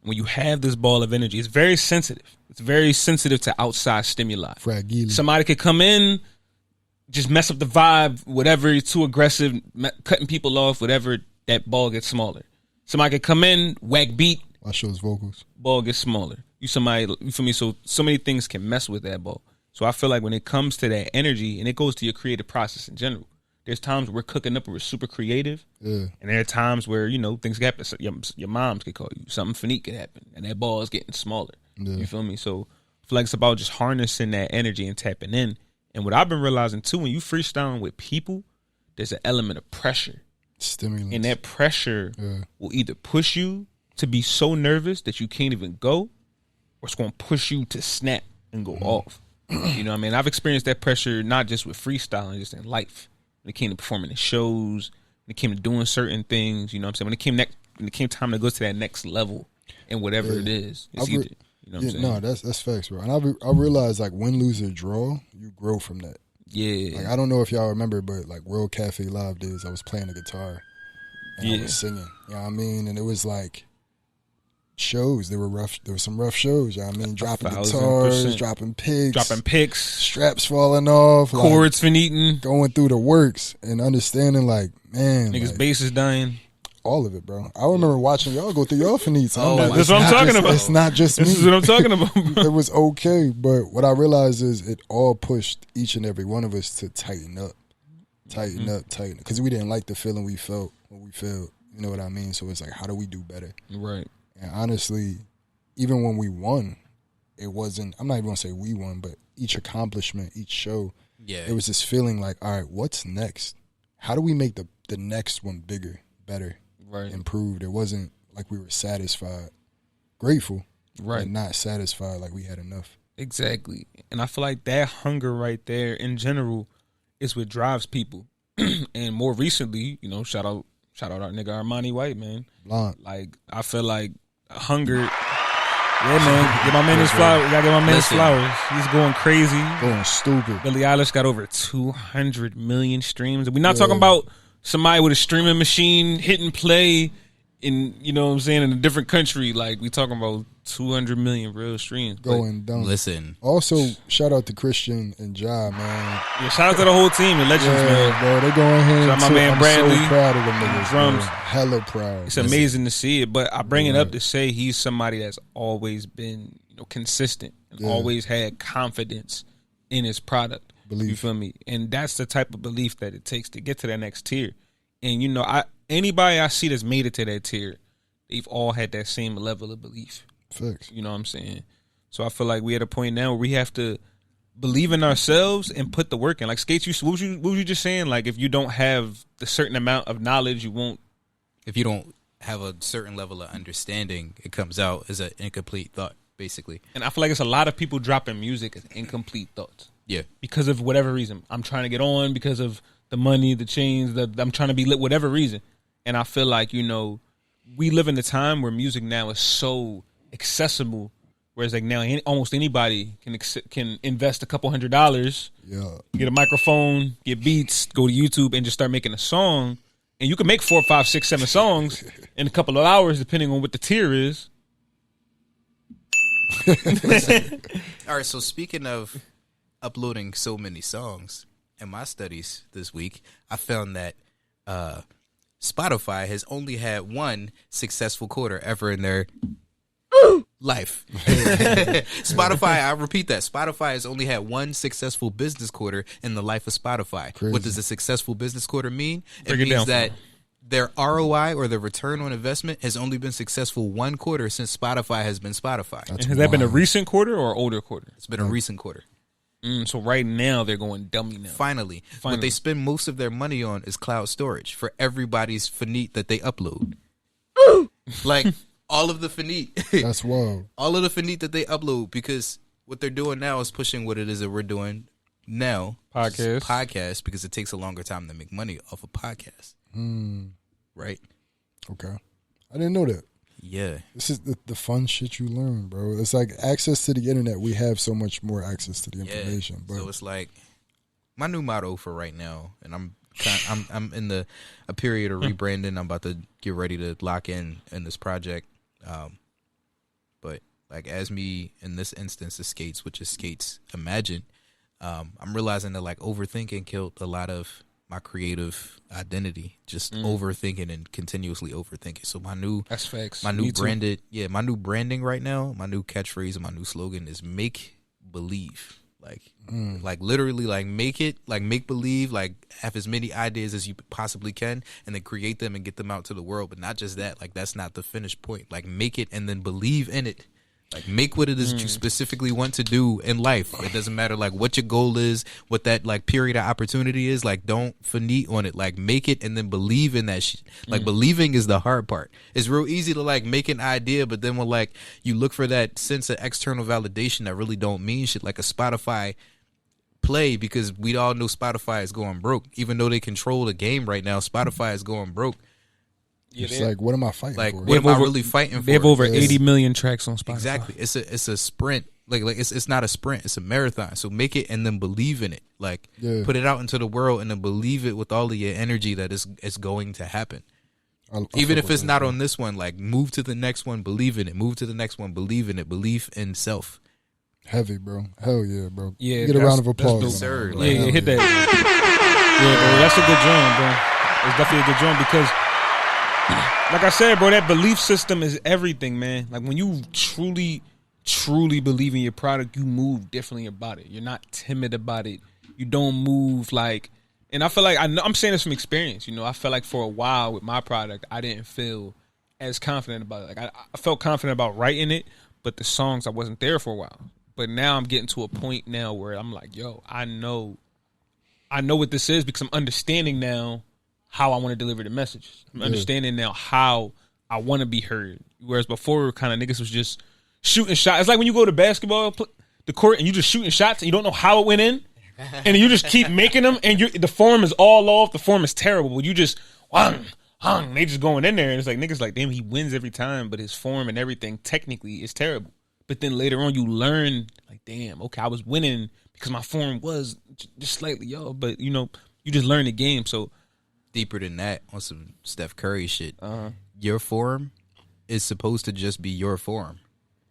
Speaker 1: When you have this ball of energy, it's very sensitive. It's very sensitive to outside stimuli.
Speaker 2: Fragile.
Speaker 1: Somebody could come in, just mess up the vibe, whatever, it's too aggressive, cutting people off, whatever, that ball gets smaller. Somebody could come in, whack beat.
Speaker 2: Watch those vocals.
Speaker 1: Ball gets smaller. You feel me? So many things can mess with that ball. So I feel like when it comes to that energy, and it goes to your creative process in general, there's times where we're cooking up and we're super creative. Yeah. And there are times where, you know, things can happen. So your moms could call you. Something Faneet could happen. And that ball is getting smaller. Yeah. You feel me? So I feel like it's about just harnessing that energy and tapping in. And what I've been realizing too, when you freestyling with people, there's an element of pressure.
Speaker 2: Stimulus.
Speaker 1: And that pressure will either push you to be so nervous that you can't even go, or it's going to push you to snap and go off. You know what I mean? I've experienced that pressure not just with freestyling, just in life. When it came to performing in shows, when it came to doing certain things, you know what I'm saying? When it came time to go to that next level and whatever it is, it's either, you know what I'm saying?
Speaker 2: No, that's facts, bro. And I realized, like, win, lose, or draw, you grow from that.
Speaker 1: Yeah.
Speaker 2: Like, I don't know if y'all remember, but like World Cafe Live days, I was playing the guitar and I was singing. You know what I mean? And it was like shows. There were some rough shows. You know what I mean? Dropping guitars, dropping picks, straps falling off,
Speaker 1: chords eating,
Speaker 2: going through the works and understanding, like, man,
Speaker 1: niggas'
Speaker 2: like,
Speaker 1: bass is dying.
Speaker 2: All of it, bro. I remember watching y'all go through your Faneets.
Speaker 1: That's what I'm talking about.
Speaker 2: It's not just me.
Speaker 1: This is what I'm talking about, bro.
Speaker 2: It was okay, but what I realized is it all pushed each and every one of us to tighten up. Because we didn't like the feeling we felt when we felt. You know what I mean? So it's like, how do we do better?
Speaker 1: Right.
Speaker 2: And honestly, even when we won, it wasn't, I'm not even going to say we won, but each accomplishment, each show, it was this feeling like, all right, what's next? How do we make the next one bigger, better? Right. Improved. It wasn't like we were satisfied, grateful, but not satisfied like we had enough.
Speaker 1: Exactly. And I feel like that hunger right there in general is what drives people. And more recently, you know, shout out our nigga Armani White, man.
Speaker 2: Blunt.
Speaker 1: Like, I feel like hunger. Yeah, man. Get my man his flowers. You gotta get my man his flowers. He's going crazy.
Speaker 2: Going stupid.
Speaker 1: Billie Eilish got over 200 million streams. We're not talking about somebody with a streaming machine hitting play in, you know what I'm saying, in a different country. Like, we talking about 200 million real streams.
Speaker 2: Going down.
Speaker 3: Listen.
Speaker 2: Also, shout out to Christian and Ja, man.
Speaker 1: Yeah, shout out to the whole team, the legends, man.
Speaker 2: Bro, they going here.
Speaker 1: Shout out my man Bradley.
Speaker 2: I'm so proud of them niggas.
Speaker 1: Drums.
Speaker 2: Bro. Hella proud.
Speaker 1: It's amazing to see it, but I bring it up to say he's somebody that's always been, you know, consistent and always had confidence in his product. You feel me? And that's the type of belief that it takes to get to that next tier. And, you know, anybody I see that's made it to that tier, they've all had that same level of belief.
Speaker 2: Fix.
Speaker 1: You know what I'm saying? So I feel like we're at a point now where we have to believe in ourselves and put the work in. Like, Sk8z, what was you just saying? Like, if you don't have the certain amount of knowledge, you won't.
Speaker 3: If you don't have a certain level of understanding, it comes out as an incomplete thought, basically.
Speaker 1: And I feel like it's a lot of people dropping music as incomplete thoughts.
Speaker 3: Yeah.
Speaker 1: Because of whatever reason. I'm trying to get on because of the money, the chains, I'm trying to be lit, whatever reason. And I feel like, you know, we live in a time where music now is so accessible, whereas like now almost anybody can invest a couple $100, get a microphone, get beats, go to YouTube and just start making a song. And you can make 4, 5, 6, 7 songs in a couple of hours, depending on what the tier is.
Speaker 3: All right, so speaking of uploading so many songs, in my studies this week, I found that Spotify has only had one successful quarter ever in their life. Spotify, I repeat that. Spotify has only had one successful business quarter in the life of Spotify.
Speaker 2: Crazy.
Speaker 3: What does a successful business quarter mean?
Speaker 1: Break
Speaker 3: It
Speaker 1: it down
Speaker 3: means
Speaker 1: for
Speaker 3: that
Speaker 1: me.
Speaker 3: their ROI or their return on investment has only been successful one quarter since Spotify has been Spotify.
Speaker 2: That's
Speaker 1: Has that been a
Speaker 2: wild.
Speaker 1: recent quarter or older quarter?
Speaker 3: It's been a recent quarter.
Speaker 1: So right now they're going dummy now.
Speaker 3: Finally, what they spend most of their money on is cloud storage for everybody's Faneet that they upload. Like all of the Faneet.
Speaker 2: That's wild.
Speaker 3: All of the Faneet that they upload, because what they're doing now is pushing what it is that we're doing now. Podcast, because it takes a longer time to make money off a podcast. Right?
Speaker 2: Okay. I didn't know that.
Speaker 3: Yeah.
Speaker 2: This is the fun shit you learn, bro. It's like access to the internet. We have so much more access to the information. But
Speaker 3: So it's like my new motto for right now, and I'm in a period of rebranding. I'm about to get ready to lock in this project. But like as me in this instance, the Skates, which is Skates Imagine, I'm realizing that like overthinking killed a lot of my creative identity, just overthinking and continuously overthinking. So
Speaker 1: That's facts.
Speaker 3: my new
Speaker 1: Me too.
Speaker 3: my new branding right now, my new catchphrase and my new slogan is make believe. Like literally like make believe, like have as many ideas as you possibly can and then create them and get them out to the world. But not just that, like that's not the finished point. Like make it and then believe in it. Like make what it is that you specifically want to do in life. It doesn't matter like what your goal is, what that like period of opportunity is. Like don't Faneet on it. Like make it and then believe in that shit. Like believing is the hard part. It's real easy to like make an idea, but then when like you look for that sense of external validation that really don't mean shit, like a Spotify play, because we all know Spotify is going broke. Even though they control the game right now, Spotify is going broke.
Speaker 2: it's like, what am I fighting
Speaker 3: Like
Speaker 2: for?
Speaker 3: what am I really fighting for?
Speaker 1: They have over 80 million tracks on Spotify.
Speaker 3: Exactly. It's a sprint. Like it's not a sprint, it's a marathon. So make it and then believe in it. Like put it out into the world and then believe it with all of your energy that it's going to happen.
Speaker 2: I
Speaker 3: Even
Speaker 2: fuck
Speaker 3: if
Speaker 2: with
Speaker 3: it's
Speaker 2: that,
Speaker 3: not
Speaker 2: bro.
Speaker 3: on this one, like move to the next one, believe in it. Move to the next one, believe in it. Believe in self.
Speaker 2: Heavy, bro. Hell yeah, bro.
Speaker 1: Yeah,
Speaker 2: Get a round of
Speaker 1: that's
Speaker 2: applause.
Speaker 1: dope.
Speaker 2: on
Speaker 3: Sir,
Speaker 2: that,
Speaker 3: like,
Speaker 1: Yeah,
Speaker 2: hell
Speaker 1: hit that. Yeah, bro, that's a good joint, bro. It's definitely a good joint because, like I said, bro, that belief system is everything, man. Like when you truly, truly believe in your product, you move differently about it. You're not timid about it. You don't move like, and I feel like I'm saying this from experience. You know, I felt like for a while with my product, I didn't feel as confident about it. Like I felt confident about writing it, but the songs I wasn't there for a while. But now I'm getting to a point now where I'm like, yo, I know what this is because I'm understanding now how I want to deliver the message. I'm understanding now how I want to be heard. Whereas before, kind of niggas was just shooting shots. It's like when you go to basketball, the court, and you just shooting shots and you don't know how it went in. And you just keep making them and the form is all off. The form is terrible. But you just, they just going in there. And it's like, niggas like, damn, he wins every time. But his form and everything technically is terrible. But then later on, you learn, like, damn, okay, I was winning because my form was just slightly, but, you know, you just learn the game. So
Speaker 3: Deeper than that, on some Steph Curry shit, your form is supposed to just be your form.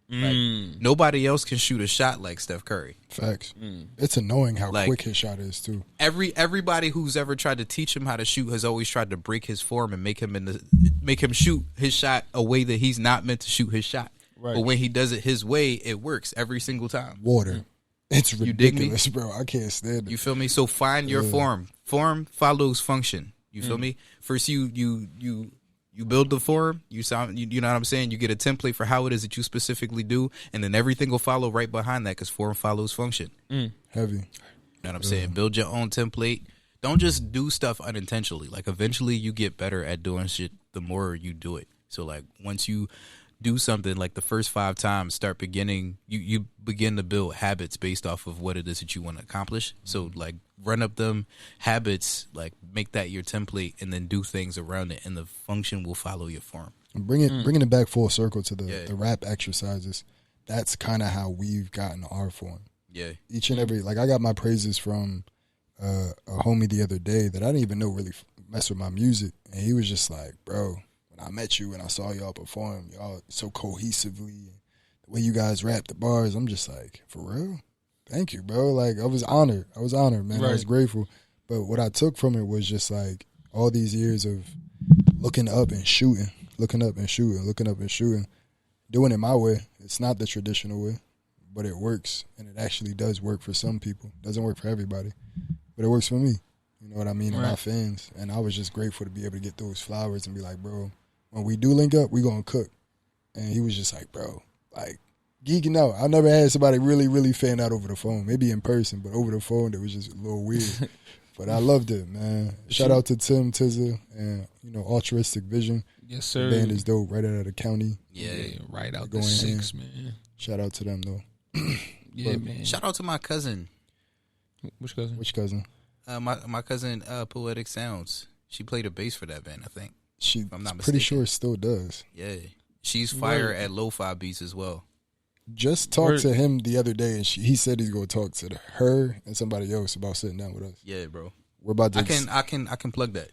Speaker 3: Like, nobody else can shoot a shot like Steph Curry.
Speaker 2: Facts. It's annoying how
Speaker 3: Like,
Speaker 2: quick his shot is, too.
Speaker 3: Everybody who's ever tried to teach him how to shoot has always tried to break his form and make him shoot his shot a way that he's not meant to shoot his shot.
Speaker 1: Right.
Speaker 3: But when he does it his way, it works every single time.
Speaker 2: Water. It's
Speaker 3: You dig me?
Speaker 2: ridiculous, bro. I can't stand it.
Speaker 3: You feel me? So find your form. Form follows function. You feel me? First you build the form, you know what I'm saying? You get a template for how it is that you specifically do, and then everything will follow right behind that because form follows function.
Speaker 2: Heavy.
Speaker 3: You know what I'm saying? Build your own template. Don't just do stuff unintentionally. Like eventually you get better at doing shit the more you do it. So like once you do something, like the first 5 times, you begin to build habits based off of what it is that you want to accomplish. So like run up them habits, like make that your template, and then do things around it, and the function will follow your form.
Speaker 2: Bringing it back full circle to the rap exercises, that's kind of how we've gotten our form.
Speaker 3: Yeah.
Speaker 2: Each and every, like I got my praises from a homie the other day that I didn't even know really mess with my music. And he was just like, bro, when I met you and I saw y'all perform, y'all so cohesively, the way you guys rap the bars, I'm just like, for real? Thank you, bro. Like I was honored, man.
Speaker 1: Right.
Speaker 2: I was grateful. But what I took from it was just like all these years of looking up and shooting, doing it my way. It's not the traditional way, but it works, and it actually does work for some people. It doesn't work for everybody, but it works for me. You know what I mean? And my fans. And I was just grateful to be able to get those flowers and be like, bro, when we do link up, we gonna cook. And he was just like, bro, like, geeking out. I never had somebody really, really fan out over the phone. Maybe in person, but over the phone, it was just a little weird. But I loved it, man. Shout out to Tim Tizza and, Altruistic Vision.
Speaker 1: Yes, sir.
Speaker 2: The band is dope, right out of the county.
Speaker 1: Yeah, right out the 6, man.
Speaker 2: Shout out to them, though.
Speaker 1: Yeah, man.
Speaker 3: Shout out to my cousin.
Speaker 1: Which cousin?
Speaker 2: Which cousin?
Speaker 3: My cousin, Poetic Sounds. She played a bass for that band, I think. I'm not
Speaker 2: pretty sure still does.
Speaker 3: Yeah. She's fire at lo-fi beats as well.
Speaker 2: Just talked to him the other day, and he said he's going to talk to her and somebody else about sitting down with us.
Speaker 3: Yeah, bro.
Speaker 2: We're about to.
Speaker 3: I can plug that.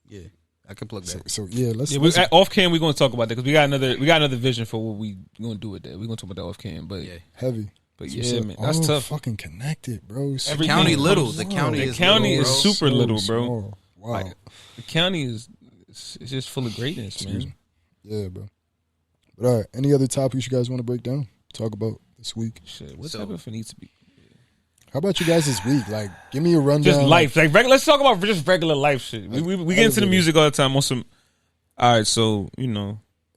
Speaker 3: Yeah, I can plug that.
Speaker 2: So yeah, let's.
Speaker 1: Off cam, we're going to talk about that because we got another vision for what we going to do with that. We're going to talk about that off cam, but
Speaker 2: heavy.
Speaker 1: But
Speaker 2: so
Speaker 1: yeah, man, that's tough.
Speaker 2: Fucking connected, bro.
Speaker 3: The county little. The county
Speaker 1: is super little, bro.
Speaker 2: Small. Wow.
Speaker 1: Like, the county is just full of greatness, man.
Speaker 2: Yeah, bro. But all right, any other topics you guys want to break down? Talk about this week.
Speaker 1: Shit, what's happening for Faneet to be?
Speaker 2: How about you guys this week? Like, give me a rundown.
Speaker 1: Just life, like let's talk about just regular life shit. We get into the music all the time on some. All right, so
Speaker 2: Yeah,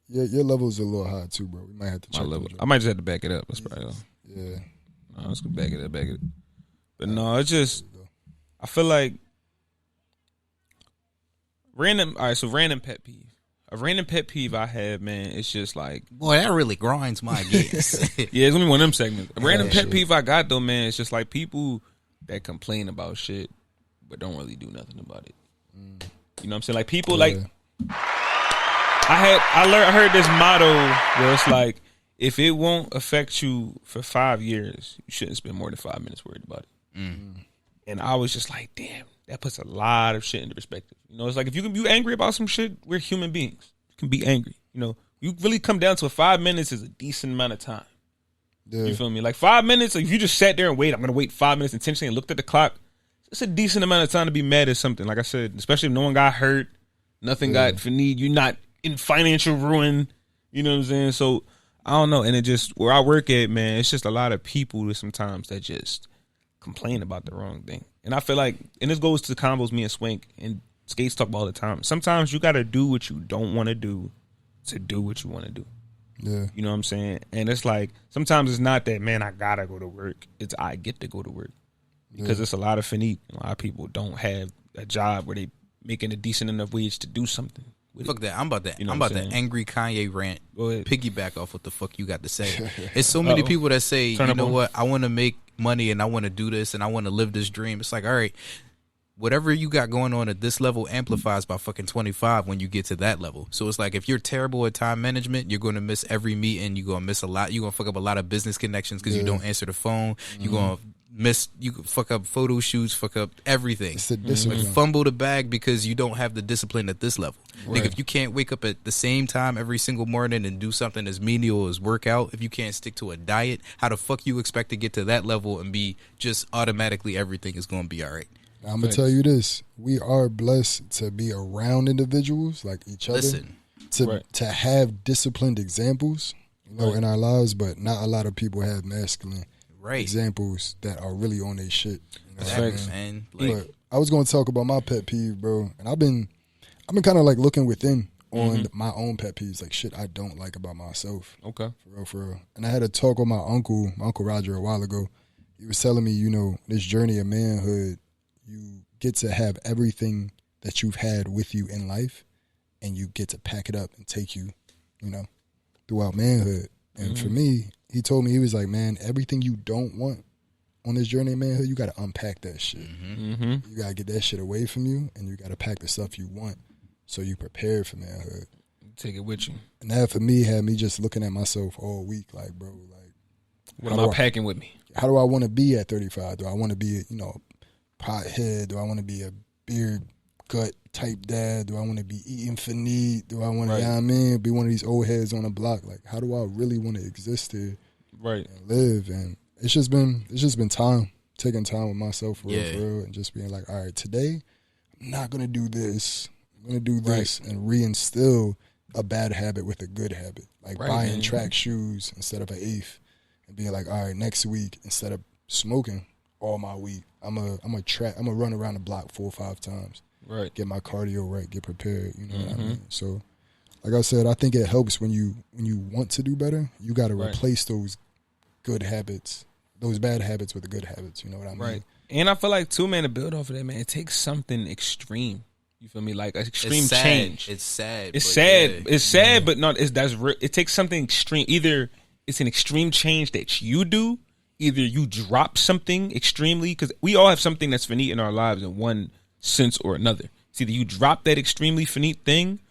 Speaker 2: your levels are a little high too, bro. We might have to check
Speaker 1: my level. I might just have to back it up. That's probably all.
Speaker 2: Yeah.
Speaker 1: No, let's go back it up. But no, it's just I feel like random. All right, so random pet peeve. A random pet peeve I have, man, it's just like,
Speaker 3: boy, that really grinds my gears.
Speaker 1: Yeah, it's gonna be one of them segments. A random pet peeve I got though, man, it's just like people that complain about shit but don't really do nothing about it. You know what I'm saying? Like people like I heard this motto where it's like, if it won't affect you for 5 years, you shouldn't spend more than 5 minutes worried about it. And I was just like, damn, that puts a lot of shit into perspective. It's like if you can be angry about some shit, we're human beings. You can be angry. You really come down to 5 minutes is a decent amount of time. Yeah. You feel me? Like 5 minutes, like if you just sat there and wait, I'm going to wait 5 minutes intentionally and looked at the clock, it's a decent amount of time to be mad at something. Like I said, especially if no one got hurt, nothing got for need, you're not in financial ruin. You know what I'm saying? So I don't know. And it just, where I work at, man, it's just a lot of people sometimes that just complain about the wrong thing. And I feel like, and this goes to the combos me and Swink and Skates talk about all the time. Sometimes you got to do what you don't want to do what you want to do.
Speaker 2: Yeah.
Speaker 1: You know what I'm saying? And it's like, sometimes it's not that, man, I got to go to work. It's I get to go to work. Because it's a lot of Faneet. A lot of people don't have a job where they making a decent enough wage to do something.
Speaker 3: Fuck that. I'm about the angry Kanye rant.
Speaker 1: Go ahead.
Speaker 3: Piggyback off what the fuck you got to say. It's so many people that say, you know what, I want to make money and I want to do this and I want to live this dream. It's like, all right, whatever you got going on at this level amplifies by fucking 25 when you get to that level. So it's like, if you're terrible at time management, you're going to miss every meeting. You're going to miss a lot. You're going to fuck up a lot of business connections because you don't answer the phone. You're going to you fuck up photo shoots, fuck up everything. Fumble the bag because you don't have the discipline at this level. Right. Like if you can't wake up at the same time every single morning and do something as menial as workout, if you can't stick to a diet, how the fuck you expect to get to that level and be just automatically everything is going to be all right?
Speaker 2: I'm going to tell you this. We are blessed to be around individuals like each other. To have disciplined examples, in our lives, but not a lot of people have masculine examples that are really on their shit.
Speaker 3: Man.
Speaker 2: But I was going to talk about my pet peeve, bro, and I've been kind of like looking within on my own pet peeves, like shit I don't like about myself.
Speaker 1: Okay,
Speaker 2: for real. And I had a talk with my uncle Roger, a while ago. He was telling me, this journey of manhood, you get to have everything that you've had with you in life, and you get to pack it up and take you, throughout manhood. And for me, he told me, he was like, man, everything you don't want on this journey of manhood, you got to unpack that shit. You got to get that shit away from you, and you got to pack the stuff you want so you prepare for manhood.
Speaker 1: Take it with you.
Speaker 2: And that, for me, had me just looking at myself all week, like, bro, like,
Speaker 1: what am I packing with me?
Speaker 2: How do I want to be at 35? Do I want to be, pothead? Do I want to be a beer gut type dad? Do I want to be eating Faneet? Do I want to, be one of these old heads on the block? Like, how do I really want to exist here?
Speaker 1: Right.
Speaker 2: And live? And it's just been time, taking time with myself for real, and just being like, all right, today I'm not gonna do this. I'm I'm gonna do this and reinstill a bad habit with a good habit, like buying track shoes instead of an eighth, and being like, all right, next week instead of smoking all my week, I'm a run around the block 4 or 5 times,
Speaker 1: right?
Speaker 2: Get my cardio right, get prepared. You know what I mean? So, like I said, I think it helps when you want to do better. You got to replace those good habits, those bad habits with the good habits. You know what I mean? Right.
Speaker 1: And I feel like too, man, to build off of that, man, it takes something extreme. You feel me? Like extreme change.
Speaker 3: It's sad.
Speaker 1: It's sad. Yeah. It's sad, but no, that's real. It takes something extreme. Either it's an extreme change that you do, either you drop something extremely, because we all have something that's finite in our lives in one sense or another. It's either you drop that extremely finite thing,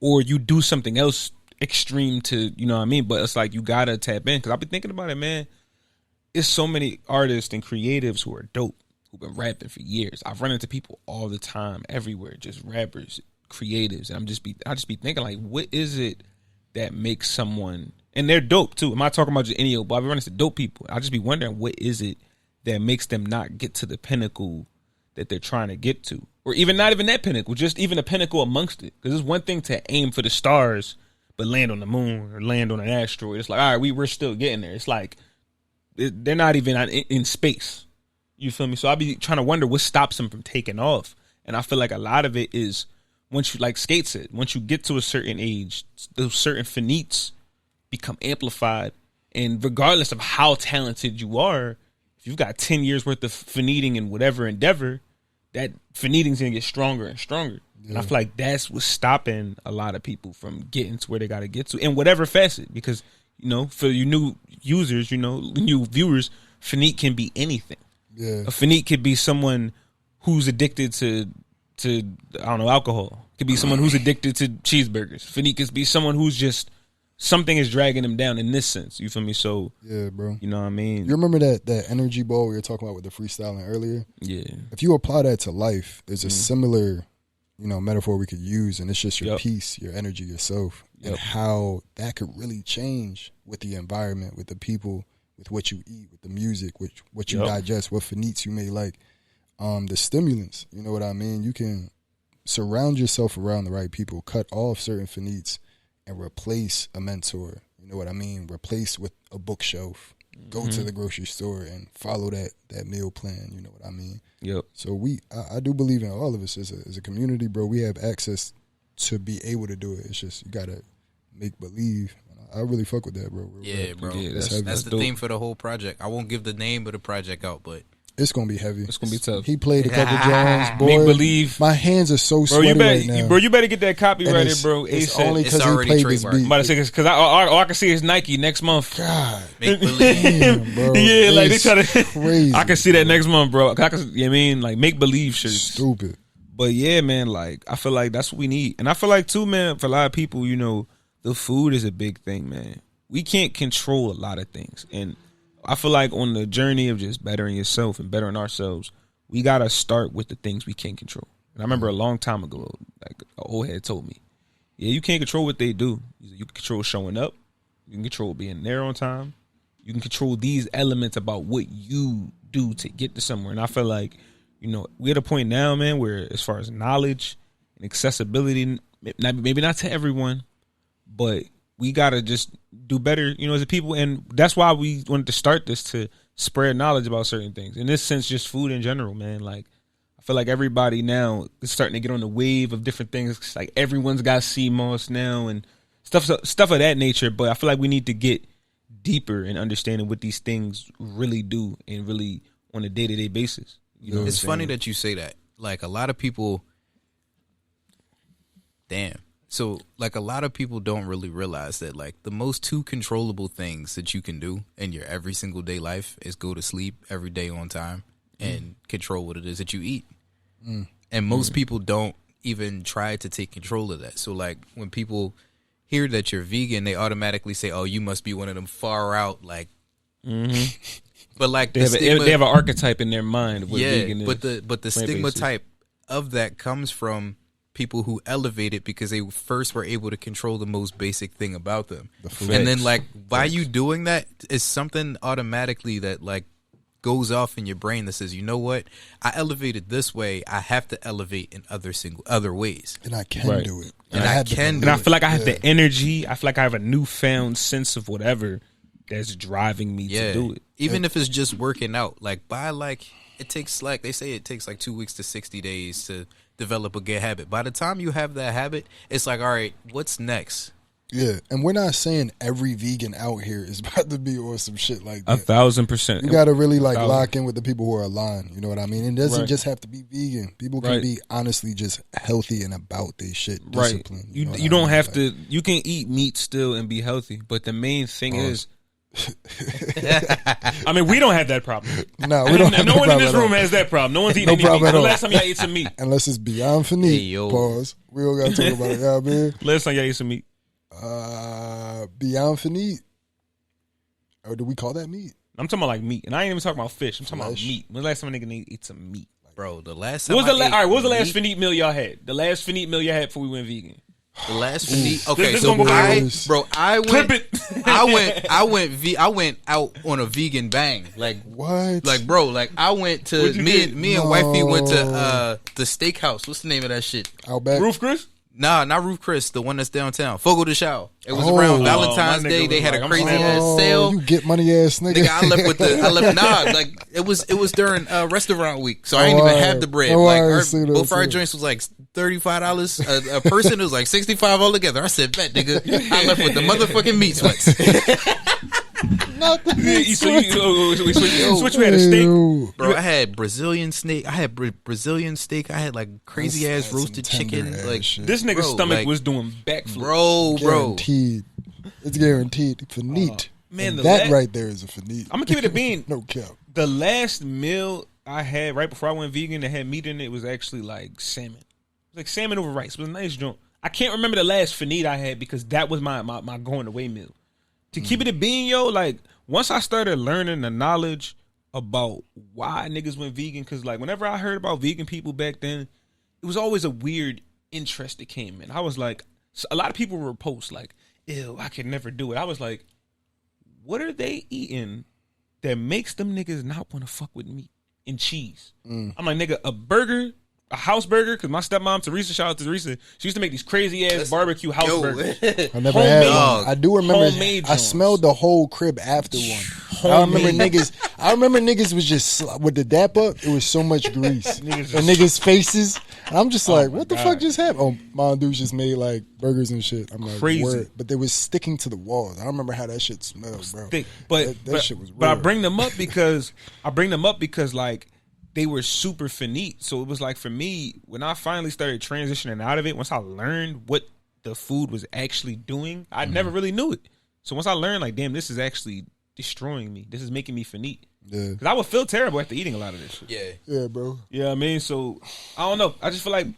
Speaker 1: or you do something else extreme to, you know what I mean? But it's like you gotta tap in, because I've been thinking about it, man. It's so many artists and creatives who are dope, who've been rapping for years. I've run into people all the time, everywhere, just rappers, creatives, and I just be thinking, like, what is it that makes someone, and they're dope too. I'm not talking about just any old, but I've run into dope people. I just be wondering, what is it that makes them not get to the pinnacle that they're trying to get to, or even not even that pinnacle, just even a pinnacle amongst it. Because it's one thing to aim for the stars, but land on the moon or land on an asteroid. It's like, all right, we're still getting there. It's like they're not even in space. You feel me? So I be trying to wonder what stops them from taking off. And I feel like a lot of it is, once you, like Sk8z said, once you get to a certain age, those certain finites become amplified. And regardless of how talented you are, if you've got 10 years worth of finiting in whatever endeavor, that finiting's gonna get stronger and stronger. Yeah. And I feel like that's what's stopping a lot of people from getting to where they gotta get to in whatever facet. Because, you know, for you new users, you know, new viewers, finite can be anything. Yeah. A finite could be someone who's addicted to I don't know, alcohol. It could be someone who's addicted to cheeseburgers. Finite could be someone who's just, something is dragging them down in this sense. You feel me? So
Speaker 2: yeah, bro.
Speaker 1: You know what I mean?
Speaker 2: You remember that energy ball we were talking about with the freestyling earlier?
Speaker 1: Yeah.
Speaker 2: If you apply that to life, there's a similar, you know, metaphor we could use, and it's just your peace, your energy, yourself, and how that could really change with the environment, with the people, with what you eat, with the music, with what you digest, what finites you may like, the stimulants. You know what I mean? You can surround yourself around the right people, cut off certain finites, and replace a mentor. You know what I mean? Replace with a bookshelf. Go to the grocery store and follow that meal plan. You know what I mean?
Speaker 1: Yep.
Speaker 2: So I do believe in all of us as a community, bro. We have access to be able to do it. It's just you gotta make believe. I really fuck with that, bro.
Speaker 3: Yeah, bro. Yeah, that's the theme for the whole project. I won't give the name of the project out, but
Speaker 2: it's gonna be heavy.
Speaker 1: It's gonna be tough.
Speaker 2: He played a couple drums, boy.
Speaker 1: Make believe.
Speaker 2: My hands are so sweaty right now.
Speaker 1: Bro, you better get that copyrighted, bro.
Speaker 2: It's only because he played this beat.
Speaker 1: Because all I can see is Nike next month.
Speaker 2: God,
Speaker 3: make believe.
Speaker 2: Damn, bro.
Speaker 1: Yeah, like they try to.
Speaker 2: Crazy.
Speaker 1: I can see that next month, bro. I can, you know what I mean, like make believe shirts.
Speaker 2: Stupid.
Speaker 1: But yeah, man, like I feel like that's what we need, and I feel like too, man, for a lot of people, you know, the food is a big thing, man. We can't control a lot of things, and I feel like on the journey of just bettering yourself and bettering ourselves, we got to start with the things we can control. And I remember a long time ago, like an old head told me, yeah, you can't control what they do. You can control showing up. You can control being there on time. You can control these elements about what you do to get to somewhere. And I feel like, you know, we're at a point now, man, where as far as knowledge and accessibility, maybe not to everyone, but we got to just do better, you know, as a people. And that's why we wanted to start this, to spread knowledge about certain things. In this sense, just food in general, man. Like, I feel like everybody now is starting to get on the wave of different things. It's like everyone's got CMOS now and stuff of that nature. But I feel like we need to get deeper in understanding what these things really do and really on a day-to-day basis. You know,
Speaker 3: it's funny that you say that. Like, a lot of people, So, like, a lot of people don't really realize that, like, the most two controllable things that you can do in your every single day life is go to sleep every day on time and control what it is that you eat. And most people don't even try to take control of that. So, like, when people hear that you're vegan, they automatically say, oh, you must be one of them far out, like, but, like,
Speaker 1: they have an archetype in their mind of what vegan is.
Speaker 3: But the stigma type of that comes from people who elevate it because they first were able to control the most basic thing about them. And then, like, by you doing that is something automatically that, like, goes off in your brain that says, you know what, I elevated this way, I have to elevate in other ways,
Speaker 2: and I can do it,
Speaker 3: and I can do it.
Speaker 1: And I feel like I have the energy. I feel like I have a newfound sense of whatever that's driving me to do it.
Speaker 3: Even if it's just working out, it takes they say it takes 2 weeks to 60 days to develop a good habit. By the time you have that habit, it's like, all right, what's next?
Speaker 2: Yeah, and we're not saying every vegan out here is about to be on some shit like that.
Speaker 1: 1,000%.
Speaker 2: You got to really lock in with the people who are aligned. You know what I mean? It doesn't just have to be vegan. People can be honestly just healthy and about their shit. Discipline.
Speaker 1: Right. You don't have to. You can eat meat still and be healthy, but the main thing is. I mean, we don't have that problem.
Speaker 2: No, we don't have
Speaker 1: no
Speaker 2: that
Speaker 1: one in
Speaker 2: problem
Speaker 1: this
Speaker 2: at
Speaker 1: room
Speaker 2: all.
Speaker 1: has that problem. No one's eating any
Speaker 2: problem
Speaker 1: meat.
Speaker 2: at all.
Speaker 1: Last time y'all ate some meat.
Speaker 2: Unless it's beyond Faneet. Pause. We don't got to talk about it. Yeah, man.
Speaker 1: Last time y'all ate some meat.
Speaker 2: Beyond Faneet. Or do we call that meat?
Speaker 1: I'm talking about like meat, and I ain't even talking about fish. I'm talking about meat. When's the last time a nigga ate some meat?
Speaker 3: Bro, the last time
Speaker 1: all right, what was the last Faneet meal y'all had? The last Faneet meal y'all had before we went vegan?
Speaker 3: The last Faneet. Okay,
Speaker 1: This
Speaker 3: so
Speaker 1: gonna go
Speaker 3: I went out on a vegan bang. Like
Speaker 2: what?
Speaker 3: Like bro, like I went to me and wifey went to the steakhouse. What's the name of that shit?
Speaker 2: Outback.
Speaker 1: Roof Chris?
Speaker 3: Nah, not Roof Chris, the one that's downtown. Fogo de Chao. It was around Valentine's Day. They had a crazy ass sale.
Speaker 2: You get money ass nigga.
Speaker 3: I left like it was during restaurant week, so I ain't even have the bread. Both our joints was like $35 a person. It was like $65 altogether. I said, bet, nigga. I left with the motherfucking meat sweats.
Speaker 2: Not the meat sweats.
Speaker 1: Switch. We had a steak,
Speaker 3: bro. I had Brazilian steak. I had like crazy ass roasted chicken. Like
Speaker 1: this nigga's stomach was doing backflips,
Speaker 3: bro.
Speaker 2: Guaranteed. It's guaranteed. Faneet.
Speaker 1: Man,
Speaker 2: that right there is a Faneet.
Speaker 1: I'm gonna keep it a bean.
Speaker 2: No cap.
Speaker 1: The last meal I had right before I went vegan that had meat in it was actually like salmon. It was like salmon over rice. It was a nice joint. I can't remember the last Faneet I had because that was my going away meal. To keep it a bean, yo, like once I started learning the knowledge about why niggas went vegan, because like whenever I heard about vegan people back then, it was always a weird interest that came in. I was like, a lot of people were post like, ew, I could never do it. I was like, what are they eating that makes them niggas not want to fuck with meat and cheese? I'm like, nigga, a burger, a house burger, because my stepmom, Teresa, shout out to Teresa, she used to make these crazy ass barbecue house burgers.
Speaker 2: I never had one. I do remember, I smelled the whole crib after one. I remember niggas was just, with the dap up, it was so much grease. And niggas' faces. And I'm just like, what the fuck just happened? Oh, my dudes just made like burgers and shit. I'm like,
Speaker 1: crazy.
Speaker 2: Word. But they was sticking to the walls. I don't remember how that shit smelled, bro.
Speaker 1: But
Speaker 2: that shit was real.
Speaker 1: But I bring them up because like they were super Faneet. So it was like for me, when I finally started transitioning out of it, once I learned what the food was actually doing, I never really knew it. So once I learned, like, damn, this is actually destroying me. This is making me Faneet.
Speaker 2: Yeah.
Speaker 1: Because I would feel terrible after eating a lot of this shit.
Speaker 2: Yeah, bro.
Speaker 1: Yeah, I mean, so I don't know. I just feel like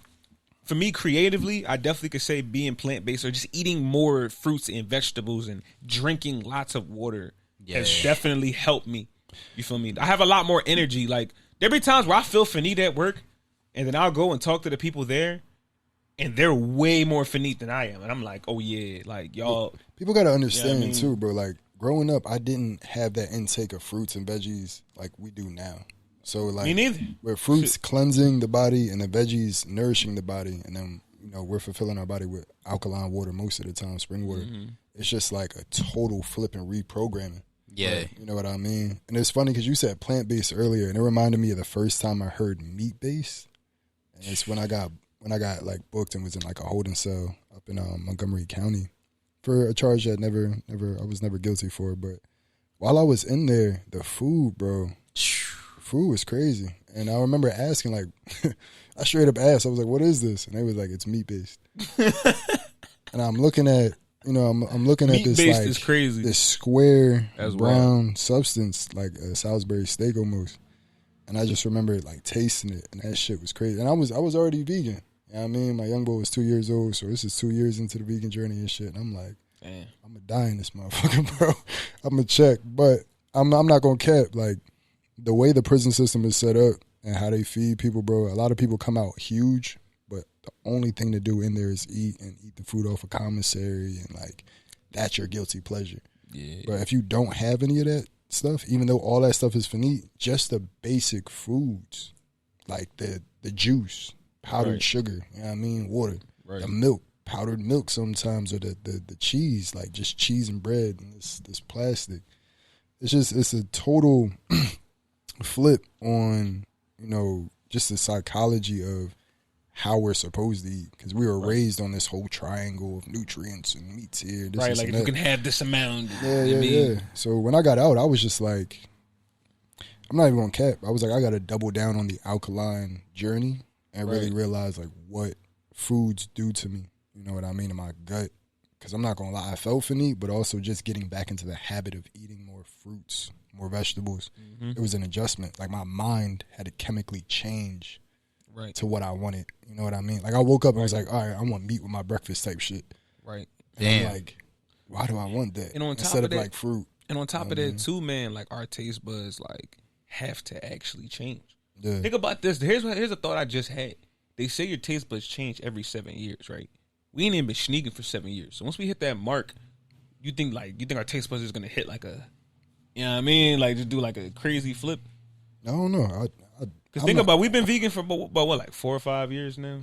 Speaker 1: for me creatively, I definitely could say being plant-based or just eating more fruits and vegetables and drinking lots of water has definitely helped me. You feel me? I have a lot more energy. Like, there be times where I feel Faneet at work, and then I'll go and talk to the people there, and they're way more Faneet than I am. And I'm like, oh, yeah, like, y'all.
Speaker 2: People got to understand, too, bro. Like, growing up, I didn't have that intake of fruits and veggies like we do now. So, like,
Speaker 1: me neither.
Speaker 2: Where fruits cleansing the body and the veggies nourishing the body, and then, you know, we're fulfilling our body with alkaline water most of the time, spring water. It's just like a total flip and reprogramming.
Speaker 3: Yeah.
Speaker 2: Right? You know what I mean? And it's funny because you said plant-based earlier, and it reminded me of the first time I heard meat-based. And it's when I got like booked and was in like a holding cell up in Montgomery County for a charge that I was never guilty for. But while I was in there, the food was crazy. And I remember asking, like, I straight up asked, I was like, what is this? And they was like, it's meat-based. And I'm looking at, you know, I'm looking at this like
Speaker 1: is crazy.
Speaker 2: This square
Speaker 1: That's
Speaker 2: brown
Speaker 1: wild.
Speaker 2: substance like a Salisbury steak almost, and I just remember like tasting it, and that shit was crazy. And I was already vegan. You know what I mean? My young boy was 2 years old, so this is 2 years into the vegan journey and shit. And I'm like,
Speaker 1: damn,
Speaker 2: I'm gonna die in this motherfucker, bro. I'm gonna check, but I'm not gonna cap. Like the way the prison system is set up and how they feed people, bro. A lot of people come out huge. But the only thing to do in there is eat the food off a commissary, and like that's your guilty pleasure. Yeah. But if you don't have any of that, stuff, even though all that stuff is Faneet, just the basic foods, like the juice, powdered sugar, you know what I mean, water, the milk, powdered milk sometimes, or the cheese, like just cheese and bread and this plastic. It's a total flip on, you know, just the psychology of how we're supposed to eat, because we were raised on this whole triangle of nutrients and meats here. This
Speaker 1: like if you can have this amount.
Speaker 2: Yeah. So when I got out, I was just like, I'm not even gonna cap. I was like, I got to double down on the alkaline journey and really realize like what foods do to me. You know what I mean, in my gut. Because I'm not gonna lie, I felt Faneet, but also just getting back into the habit of eating more fruits, more vegetables. It was an adjustment. Like my mind had to chemically change to what I wanted. You know what I mean? Like I woke up and I was like, all right, I want meat with my breakfast type shit.
Speaker 1: Right.
Speaker 2: And I'm like, why do I want that?
Speaker 1: And on top
Speaker 2: instead
Speaker 1: of that,
Speaker 2: like fruit.
Speaker 1: And on top of that too, man, like our taste buds like have to actually change.
Speaker 2: Yeah.
Speaker 1: Think about this. Here's a thought I just had. They say your taste buds change every 7 years, right? We ain't even been sneaking for 7 years. So once we hit that mark, you think our taste buds is gonna hit like a, you know what I mean? Like just do like a crazy flip.
Speaker 2: I don't know.
Speaker 1: Because think about, we've been vegan for about what, like 4 or 5 years now?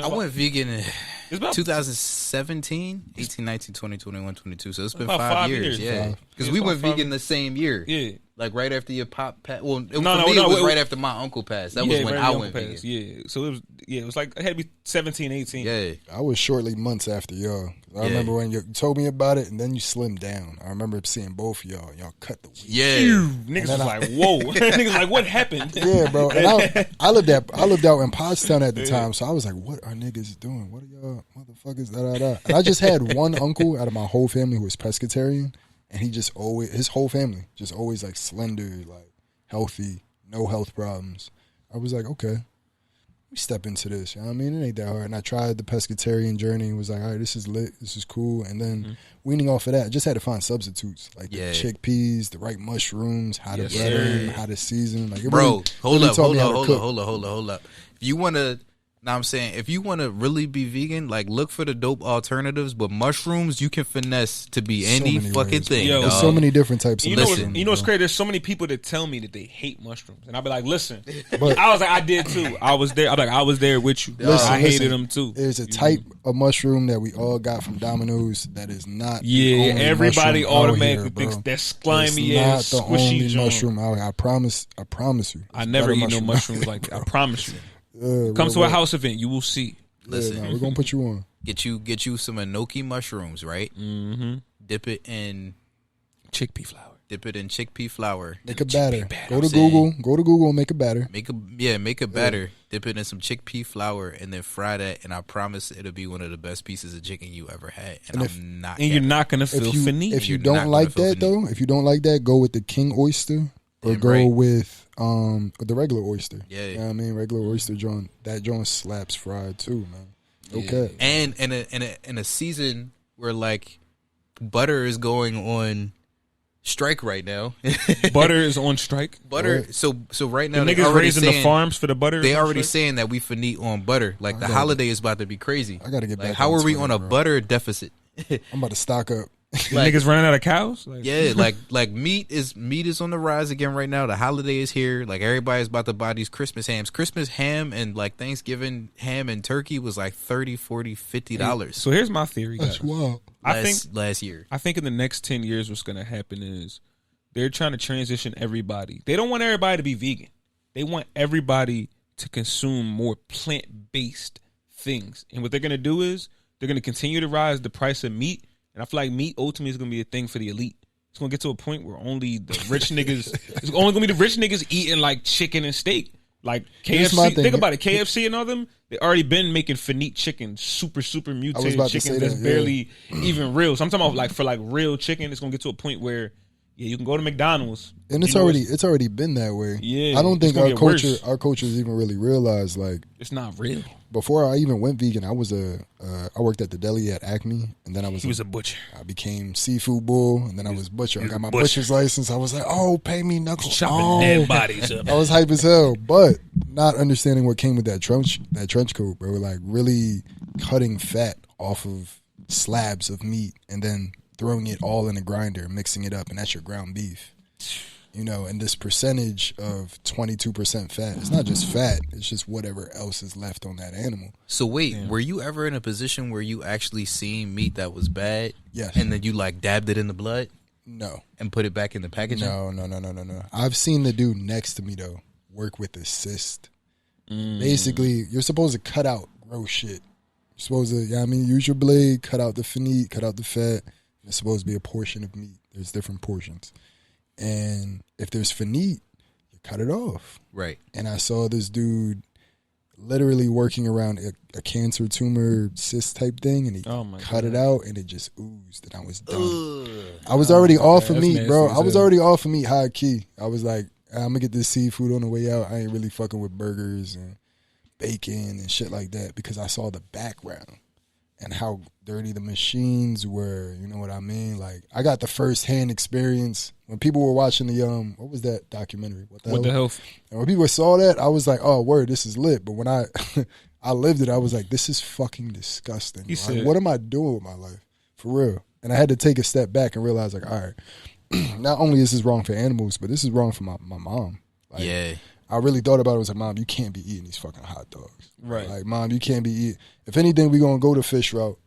Speaker 3: I went vegan in
Speaker 1: it's about
Speaker 3: 2017, 18, 19, 20, 21, 22. So it's been
Speaker 1: about
Speaker 3: 5 years. Yeah. Because we went vegan the same year.
Speaker 1: Yeah.
Speaker 3: Like right after your pop passed. Well, it was right after my uncle passed. That was when I went vegan.
Speaker 1: Yeah. So it was like, it had to be 17, 18.
Speaker 3: Yeah.
Speaker 2: I was shortly months after y'all. I remember when you told me about it and then you slimmed down. I remember seeing both of y'all. Y'all cut the weight.
Speaker 3: Yeah.
Speaker 1: Niggas was like, whoa. Niggas like, what happened?
Speaker 2: Yeah, bro. And I lived out in Pottstown at the time, so I was like, what are niggas doing? What are y'all motherfuckers? And I just had one uncle out of my whole family who was pescatarian, and he just always, his whole family, just always like slender, like healthy, no health problems. I was like, okay, we step into this. You know what I mean? It ain't that hard. And I tried the pescatarian journey and was like, all right, this is lit. This is cool. And then weaning off of that, just had to find substitutes. Like the chickpeas, the right mushrooms, how to butter them, how to season. Like,
Speaker 3: bro, hold up. If you want to, if you want to really be vegan, like look for the dope alternatives, but mushrooms you can finesse to be any fucking thing.
Speaker 2: Yo, there's so many different types of mushrooms.
Speaker 1: You know what's crazy? There's so many people that tell me that they hate mushrooms, and I'll be like, listen. But I was like, I did too. I was there. I'm like, I was there with you. I hated them too.
Speaker 2: There's a type of mushroom that we all got from Domino's that is not.
Speaker 1: Yeah, everybody automatically thinks that slimy ass
Speaker 2: squishy. Not the only
Speaker 1: joint.
Speaker 2: Mushroom out here. I promise you.
Speaker 1: I never eat no mushrooms like that. I promise you. Come to a house event, you will see.
Speaker 3: Listen,
Speaker 2: we're gonna put you on.
Speaker 3: Get you some enoki mushrooms, right?
Speaker 1: Mm-hmm.
Speaker 3: Dip it in
Speaker 1: chickpea flour.
Speaker 2: Make a batter. Go to Google and make a batter.
Speaker 3: Make a batter. Dip it in some chickpea flour and then fry that. And I promise it'll be one of the best pieces of chicken you ever had. And
Speaker 1: you're not gonna feel Faneet.
Speaker 2: If you don't like that though, go with the king oyster or go with the regular oyster. Yeah, you know what I mean, regular oyster joint. That joint slaps fried too, man. Okay.
Speaker 3: And in a season where like butter is going on strike right now.
Speaker 1: Butter is on strike.
Speaker 3: Butter. Right. So right now
Speaker 1: the niggas raising the farms for the butter.
Speaker 3: They already saying that we Faneet on butter. Like the holiday is about to be crazy.
Speaker 2: I gotta get back.
Speaker 3: How are we on a butter deficit?
Speaker 2: I'm about to stock up.
Speaker 1: Like, niggas running out of cows?
Speaker 3: Like meat is on the rise again right now. The holiday is here. Like everybody's about to buy these Christmas hams. Christmas ham and like Thanksgiving ham and turkey was like $30, $40, $50.
Speaker 1: So here's my theory, guys.
Speaker 2: That's wild.
Speaker 3: Last year.
Speaker 1: I think in the next 10 years what's gonna happen is they're trying to transition everybody. They don't want everybody to be vegan. They want everybody to consume more plant-based things. And what they're gonna do is they're gonna continue to rise the price of meat. And I feel like meat ultimately is going to be a thing for the elite. It's going to get to a point where only the rich niggas, it's only going to be the rich niggas eating like chicken and steak. Like KFC, think about it, KFC and all them, they already been making Faneet chicken, super mutated chicken that's barely even real. So I'm talking about like for like real chicken, it's going to get to a point where you can go to McDonald's.
Speaker 2: And it's already been that way.
Speaker 1: Yeah.
Speaker 2: I don't think our cultures even really realize like
Speaker 1: it's not real.
Speaker 2: Before I even went vegan, I worked at the deli at Acme, and then
Speaker 1: he was a butcher.
Speaker 2: I became seafood bull, and then I was butcher. I got my butcher's license. I was like, oh, pay me knuckles.
Speaker 1: Chopping dead bodies up.
Speaker 2: I was hype as hell, but not understanding what came with that trench coat, bro. Like really cutting fat off of slabs of meat, and then throwing it all in a grinder, mixing it up, and that's your ground beef. You know, and this percentage of 22% fat, it's not just fat, it's just whatever else is left on that animal.
Speaker 3: So wait, were you ever in a position where you actually seen meat that was bad?
Speaker 2: Yes.
Speaker 3: And then you like dabbed it in the blood?
Speaker 2: No.
Speaker 3: And put it back in the packaging?
Speaker 2: No. I've seen the dude next to me, though, work with a cyst. Basically, you're supposed to cut out gross shit. You're supposed to, use your blade, cut out the Faneet, cut out the fat. It's supposed to be a portion of meat. There's different portions. And if there's Faneet, you cut it off.
Speaker 3: Right.
Speaker 2: And I saw this dude literally working around a cancer tumor cyst type thing, and he cut it out, and it just oozed, and I was done. I was already off of meat, bro. I was already off of meat high key. I was like, I'm going to get this seafood on the way out. I ain't really fucking with burgers and bacon and shit like that because I saw the background and how dirty the machines were. You know what I mean? Like, I got the first-hand experience when people were watching the what was that documentary? What the hell? And when people saw that, I was like, oh, word, this is lit. But when I I lived it, I was like, this is fucking disgusting. Like, what am I doing with my life? For real. And I had to take a step back and realize, like, all right, not only is this wrong for animals, but this is wrong for my mom. Like,
Speaker 3: yeah.
Speaker 2: I really thought about it. I was like, Mom, you can't be eating these fucking hot dogs.
Speaker 1: Right.
Speaker 2: Like, Mom, you can't be eating. If anything, we're going to go the fish route.